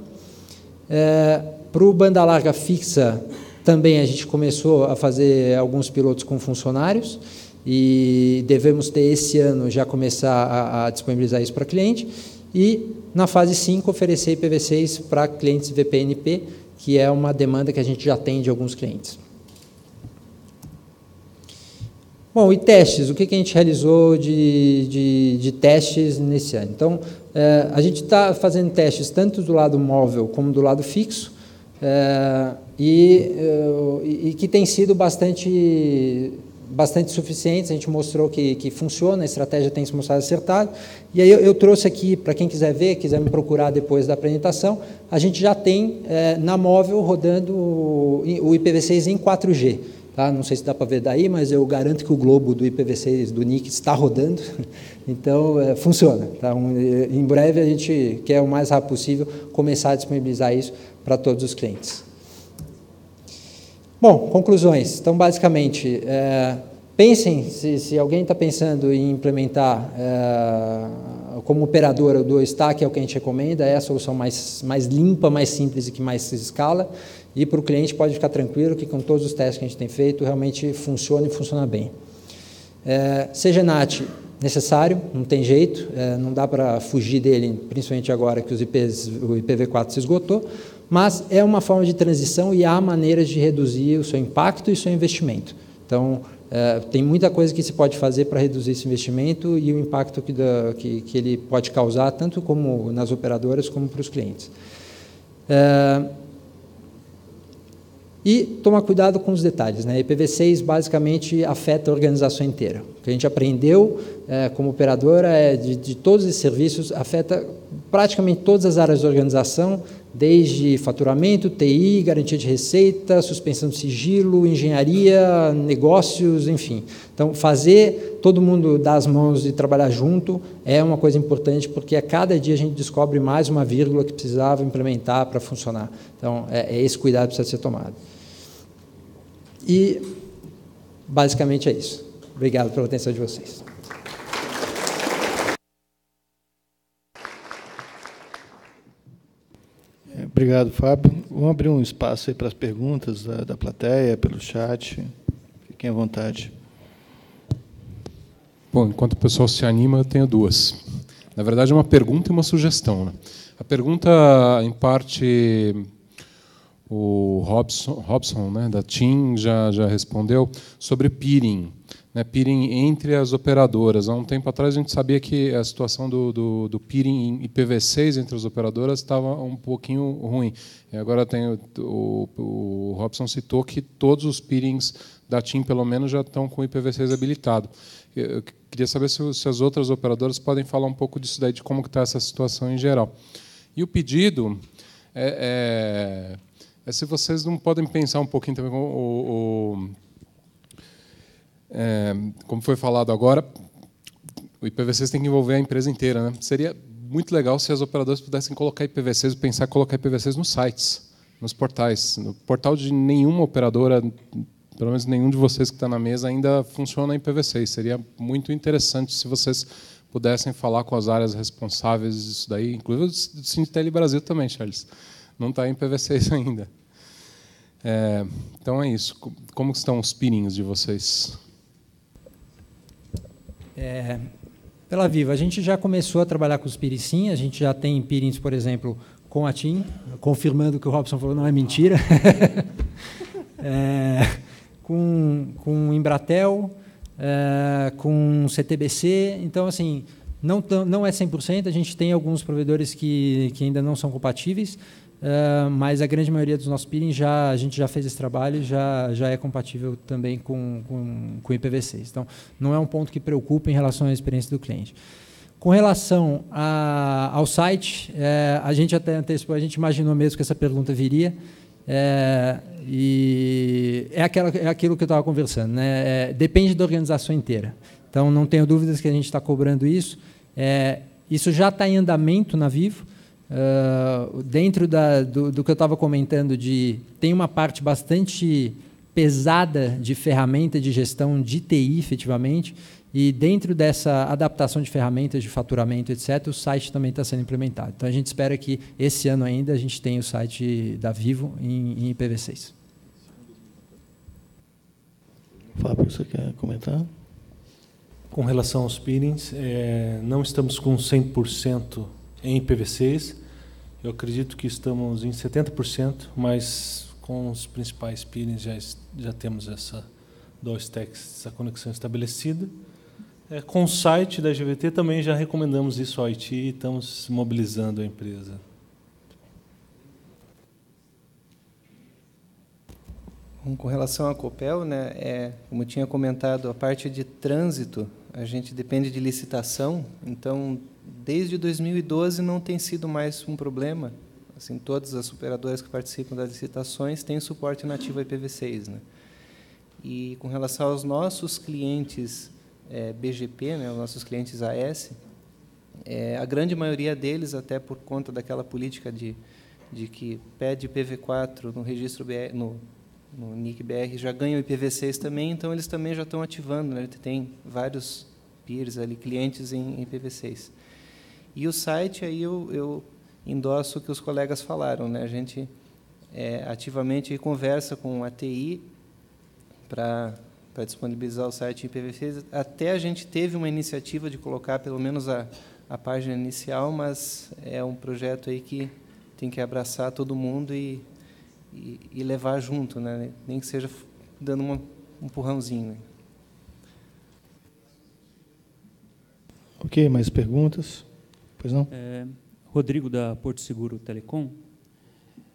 Para o banda larga fixa, também a gente começou a fazer alguns pilotos com funcionários, e devemos ter esse ano já começar a disponibilizar isso para cliente, e na fase 5 oferecer IPv6 para clientes VPNP, que é uma demanda que a gente já tem de alguns clientes. Bom, e testes, o que a gente realizou de testes nesse ano? Então, a gente está fazendo testes tanto do lado móvel como do lado fixo, e que tem sido bastante suficientes. A gente mostrou que funciona, a estratégia tem se mostrado acertada, e aí eu trouxe aqui, para quem quiser ver, quiser me procurar depois da apresentação, a gente já tem na móvel rodando o IPv6 em 4G. Tá? Não sei se dá para ver daí, mas eu garanto que o globo do IPv6 do NIC está rodando, então funciona. Tá? Em breve a gente quer o mais rápido possível começar a disponibilizar isso para todos os clientes. Bom, conclusões. Então, basicamente, pensem, se alguém está pensando em implementar como operadora o 2TAC, é o que a gente recomenda, é a solução mais limpa, mais simples e que mais se escala, e para o cliente pode ficar tranquilo que com todos os testes que a gente tem feito, realmente funciona e funciona bem. CGNAT, necessário, não tem jeito, não dá para fugir dele, principalmente agora que o IPv4 se esgotou, mas é uma forma de transição e há maneiras de reduzir o seu impacto e o seu investimento. Então, tem muita coisa que se pode fazer para reduzir esse investimento e o impacto que ele pode causar, tanto como nas operadoras como para os clientes. E tomar cuidado com os detalhes, né? IPv6 basicamente afeta a organização inteira. O que a gente aprendeu como operadora de todos esses serviços, afeta praticamente todas as áreas da organização, desde faturamento, TI, garantia de receita, suspensão de sigilo, engenharia, negócios, enfim. Então, fazer todo mundo dar as mãos e trabalhar junto é uma coisa importante, porque a cada dia a gente descobre mais uma vírgula que precisava implementar para funcionar. Então, esse cuidado que precisa ser tomado. E, basicamente, é isso. Obrigado pela atenção de vocês. Obrigado, Fábio. Vamos abrir um espaço aí para as perguntas da plateia, pelo chat. Fiquem à vontade. Bom, enquanto o pessoal se anima, eu tenho duas. Na verdade, é uma pergunta e uma sugestão, né? A pergunta, em parte, o Robson, né, da TIM, já respondeu, sobre peering. Né, peering entre as operadoras. Há um tempo atrás a gente sabia que a situação do peering em IPv6 entre as operadoras estava um pouquinho ruim. E agora tem o Robson citou que todos os peerings da TIM, pelo menos, já estão com o IPv6 habilitado. Eu queria saber se as outras operadoras podem falar um pouco disso daí, de como está essa situação em geral. E o pedido é se vocês não podem pensar um pouquinho também como foi falado agora, o IPv6 tem que envolver a empresa inteira, né? Seria muito legal se as operadoras pudessem colocar IPv6, pensar em colocar IPv6 nos sites, nos portais. No portal de nenhuma operadora, pelo menos nenhum de vocês que está na mesa, ainda funciona IPv6. Seria muito interessante se vocês pudessem falar com as áreas responsáveis disso daí, inclusive do Sintel Brasil também, Charles. Não está em IPv6 ainda. Então é isso. Como estão os peerings de vocês? Pela Vivo, a gente já começou a trabalhar com os peerings, sim. A gente já tem peerings, por exemplo, com a TIM, confirmando que o Robson falou não é mentira. Com Embratel, com CTBC. Então, assim, não é 100%. A gente tem alguns provedores que ainda não são compatíveis, mas a grande maioria dos nossos peerings a gente já fez esse trabalho e já é compatível também com IPv6. Então, não é um ponto que preocupa em relação à experiência do cliente. Com relação ao site, a gente até antecipou, a gente imaginou mesmo que essa pergunta viria, e é aquilo que eu estava conversando, né? Depende da organização inteira. Então, não tenho dúvidas que a gente está cobrando isso. Isso já está em andamento na Vivo. Dentro do que eu estava comentando, tem uma parte bastante pesada de ferramenta de gestão de TI, efetivamente, e dentro dessa adaptação de ferramentas de faturamento, etc., o site também está sendo implementado. Então, a gente espera que esse ano ainda a gente tenha o site da Vivo em IPv6. Fábio, você quer comentar? Com relação aos peerings, não estamos com 100% em IPv6. Eu acredito que estamos em 70%, mas com os principais peerings já temos essa dual stack, essa conexão estabelecida. Com o site da GVT também já recomendamos isso ao IT e estamos mobilizando a empresa. Com relação à Copel, né, como eu tinha comentado, a parte de trânsito, a gente depende de licitação, então, desde 2012 não tem sido mais um problema. Assim, todas as operadoras que participam das licitações têm suporte nativo IPv6. Né? E com relação aos nossos clientes BGP, né, os nossos clientes AS, a grande maioria deles, até por conta daquela política de que pede IPv4 no registro BR, no NIC-BR, já ganham IPv6 também, então eles também já estão ativando, né? Tem vários peers ali, clientes em IPv6. E o site, aí eu endosso o que os colegas falaram, né? A gente ativamente conversa com a TI para disponibilizar o site em IPv6. Até a gente teve uma iniciativa de colocar pelo menos a página inicial, mas é um projeto aí que tem que abraçar todo mundo e levar junto, né? Nem que seja dando um empurrãozinho. Né? Ok, mais perguntas? Pois não? Rodrigo, da Porto Seguro Telecom.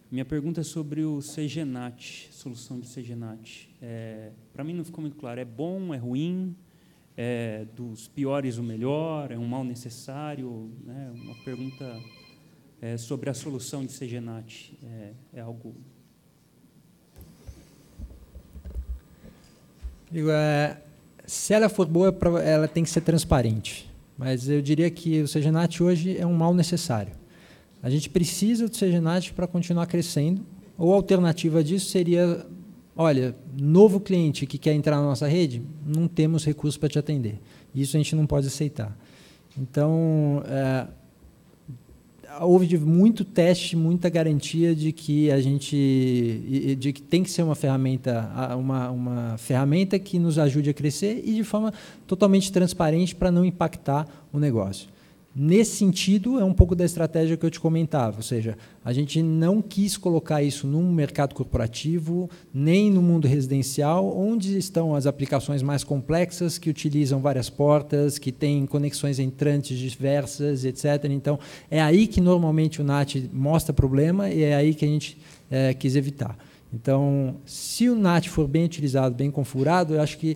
Minha pergunta é sobre o CGNAT, solução de CGNAT. Para mim não ficou muito claro, é bom, é ruim, é dos piores o melhor, é um mal necessário? Né? Uma pergunta sobre a solução de CGNAT. É algo... Se ela for boa, ela tem que ser transparente. Mas eu diria que o CGNAT hoje é um mal necessário. A gente precisa do CGNAT para continuar crescendo, ou a alternativa disso seria, olha, novo cliente que quer entrar na nossa rede, não temos recursos para te atender. Isso a gente não pode aceitar. Então, houve muito teste, muita garantia de que tem que ser uma ferramenta que nos ajude a crescer e de forma totalmente transparente para não impactar o negócio. Nesse sentido, é um pouco da estratégia que eu te comentava, ou seja, a gente não quis colocar isso num mercado corporativo, nem no mundo residencial, onde estão as aplicações mais complexas, que utilizam várias portas, que têm conexões entrantes diversas, etc. Então, é aí que normalmente o NAT mostra problema e é aí que a gente quis evitar. Então, se o NAT for bem utilizado, bem configurado, eu acho que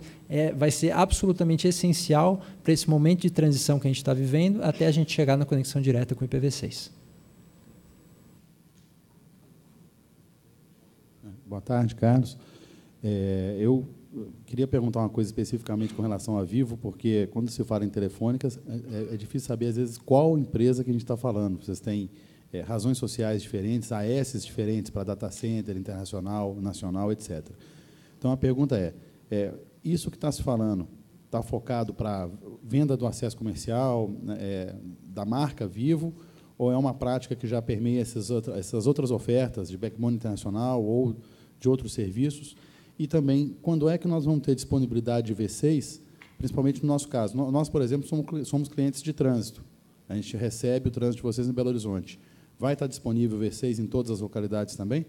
vai ser absolutamente essencial para esse momento de transição que a gente está vivendo, até a gente chegar na conexão direta com o IPv6. Boa tarde, Carlos. Eu queria perguntar uma coisa especificamente com relação à Vivo, porque quando se fala em telefônicas, é difícil saber, às vezes, qual empresa que a gente está falando. Vocês têm razões sociais diferentes, AS diferentes para data center, internacional, nacional, etc. Então, a pergunta isso que está se falando está focado para venda do acesso comercial da marca Vivo, ou é uma prática que já permeia essas outras ofertas de backbone internacional ou de outros serviços? E também, quando é que nós vamos ter disponibilidade de V6, principalmente no nosso caso? Nós, por exemplo, somos clientes de trânsito. A gente recebe o trânsito de vocês em Belo Horizonte. Vai estar disponível o V6 em todas as localidades também?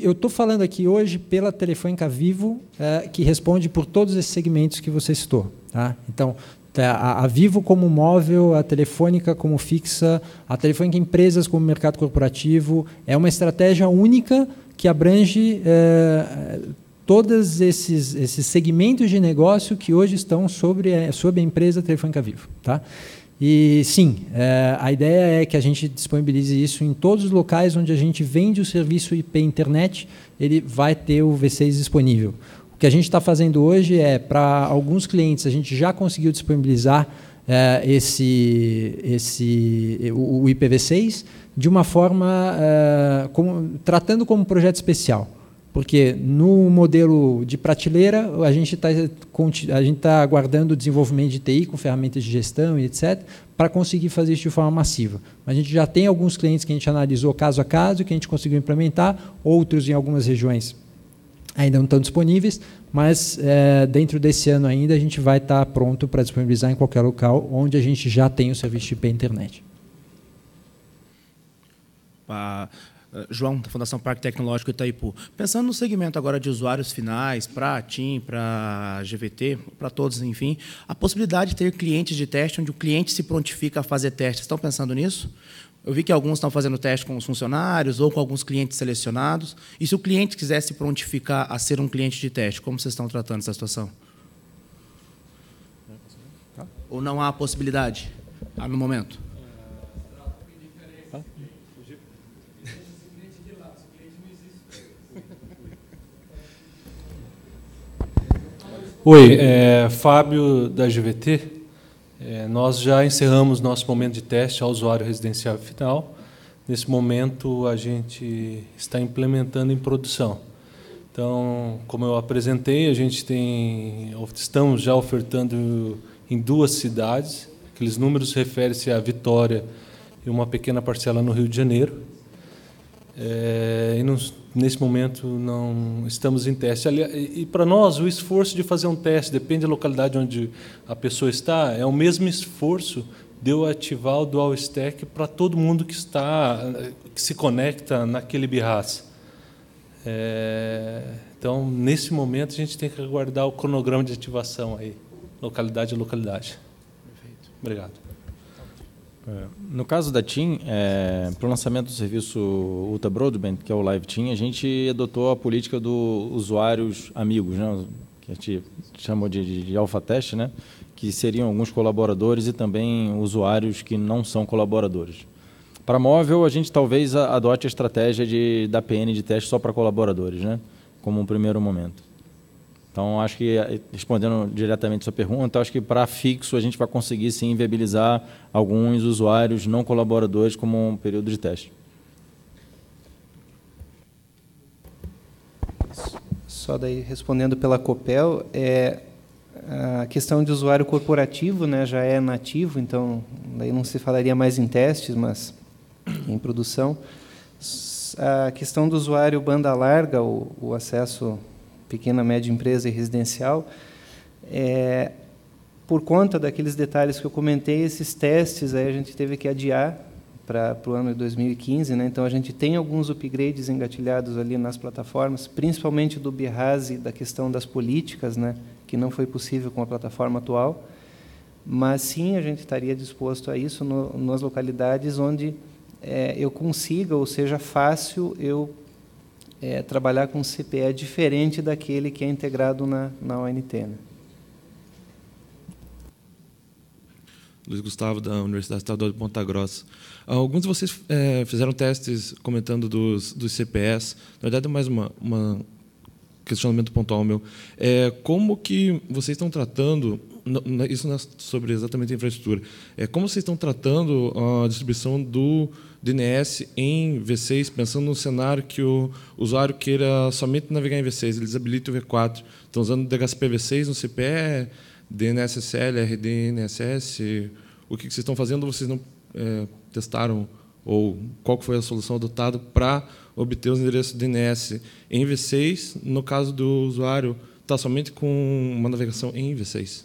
Eu estou falando aqui hoje pela Telefônica Vivo, que responde por todos esses segmentos que você citou. Tá? Então, a Vivo como móvel, a Telefônica como fixa, a Telefônica Empresas como mercado corporativo, é uma estratégia única que abrange todos esses segmentos de negócio que hoje estão sobre a empresa Telefônica Vivo. Tá? E, sim, a ideia é que a gente disponibilize isso em todos os locais onde a gente vende o serviço IP Internet, ele vai ter o V6 disponível. O que a gente está fazendo hoje para alguns clientes, a gente já conseguiu disponibilizar o IPv6 de uma forma, tratando como projeto especial. Porque no modelo de prateleira, a gente está aguardando o desenvolvimento de TI com ferramentas de gestão e etc., para conseguir fazer isso de forma massiva. Mas a gente já tem alguns clientes que a gente analisou caso a caso, que a gente conseguiu implementar, outros em algumas regiões ainda não estão disponíveis, mas dentro desse ano ainda a gente vai estar pronto para disponibilizar em qualquer local onde a gente já tem o serviço de IP internet. João, da Fundação Parque Tecnológico Itaipu. Pensando no segmento agora de usuários finais, para a TIM, para a GVT, para todos, enfim, a possibilidade de ter clientes de teste, onde o cliente se prontifica a fazer testes. Estão pensando nisso? Eu vi que alguns estão fazendo teste com os funcionários ou com alguns clientes selecionados. E se o cliente quiser se prontificar a ser um cliente de teste, como vocês estão tratando essa situação? Ou não há possibilidade no momento? Oi, Fábio da GVT. Nós já encerramos nosso momento de teste ao usuário residencial final. Nesse momento, a gente está implementando em produção. Então, como eu apresentei, estamos já ofertando em 2 cidades. Aqueles números referem-se à Vitória e uma pequena parcela no Rio de Janeiro. Nesse momento, não estamos em teste. E, para nós, o esforço de fazer um teste, depende da localidade onde a pessoa está, é o mesmo esforço de eu ativar o Dual Stack para todo mundo que se conecta naquele BIRAS. Então, nesse momento, a gente tem que aguardar o cronograma de ativação, aí, localidade a localidade. Perfeito. Obrigado. No caso da TIM, para o lançamento do serviço Ultra Broadband, que é o Live TIM, a gente adotou a política do usuários amigos, né, que a gente chamou de alpha test, né, que seriam alguns colaboradores e também usuários que não são colaboradores. Para móvel, a gente talvez adote a estratégia da PN de teste só para colaboradores, né, como um primeiro momento. Então, acho que, respondendo diretamente a sua pergunta, acho que para fixo a gente vai conseguir, sim, viabilizar alguns usuários não colaboradores como um período de teste. Só daí, respondendo pela Copel, a questão de usuário corporativo, né, já é nativo, então daí não se falaria mais em testes, mas em produção. A questão do usuário banda larga, o acesso pequena, média empresa e residencial, por conta daqueles detalhes que eu comentei, esses testes aí a gente teve que adiar para o ano de 2015, né? Então a gente tem alguns upgrades engatilhados ali nas plataformas, principalmente do Behance, da questão das políticas, né? Que não foi possível com a plataforma atual, mas sim a gente estaria disposto a isso nas localidades onde eu consiga, ou seja, fácil eu trabalhar com CPE diferente daquele que é integrado na ONT. Né? Luiz Gustavo, da Universidade Estadual de Ponta Grossa. Alguns de vocês fizeram testes comentando dos CPEs. Na verdade, é mais uma questionamento pontual meu. Como que vocês estão tratando, isso não é sobre exatamente a infraestrutura, como vocês estão tratando a distribuição do DNS em V6, pensando no cenário que o usuário queira somente navegar em V6, ele desabilita o V4. Estão usando DHCP V6 no CPE, DNSSL, RDNSS, o que vocês estão fazendo, vocês não testaram, ou qual foi a solução adotada para obter os endereços DNS em V6, no caso do usuário estar somente com uma navegação em V6?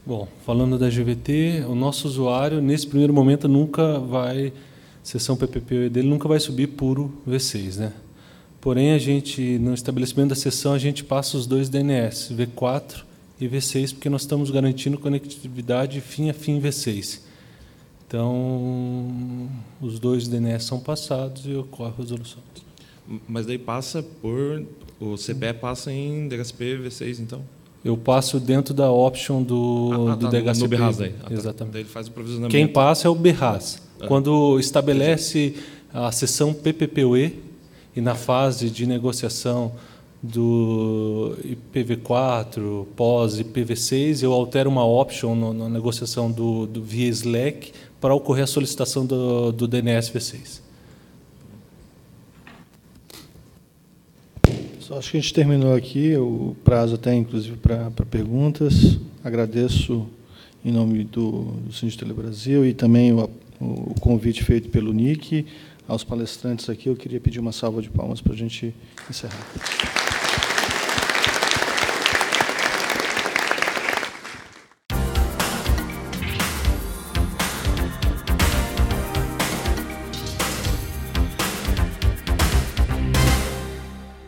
Bom, falando da GVT, o nosso usuário, nesse primeiro momento, nunca vai, seção PPPoE dele nunca vai subir puro V6, né? Porém, a gente, no estabelecimento da sessão, a gente passa os dois DNS, V4 e V6, porque nós estamos garantindo conectividade fim a fim V6. Então, os dois DNS são passados e ocorre a resolução. Mas daí passa por... O CPE passa em DHCP V6, então? Eu passo dentro da option do DHCP. No Behance aí. Exatamente. Daí ele faz o provisionamento. Quem passa é o Behance. Quando estabelece a sessão PPPoE, e na fase de negociação do IPv4, pós IPv6, eu altero uma option na negociação do via Slack para ocorrer a solicitação do DNS V6. Só acho que a gente terminou aqui, o prazo até inclusive para perguntas. Agradeço em nome do Síndico Telebrasil e também o convite feito pelo NIC. Aos palestrantes aqui, eu queria pedir uma salva de palmas para a gente encerrar.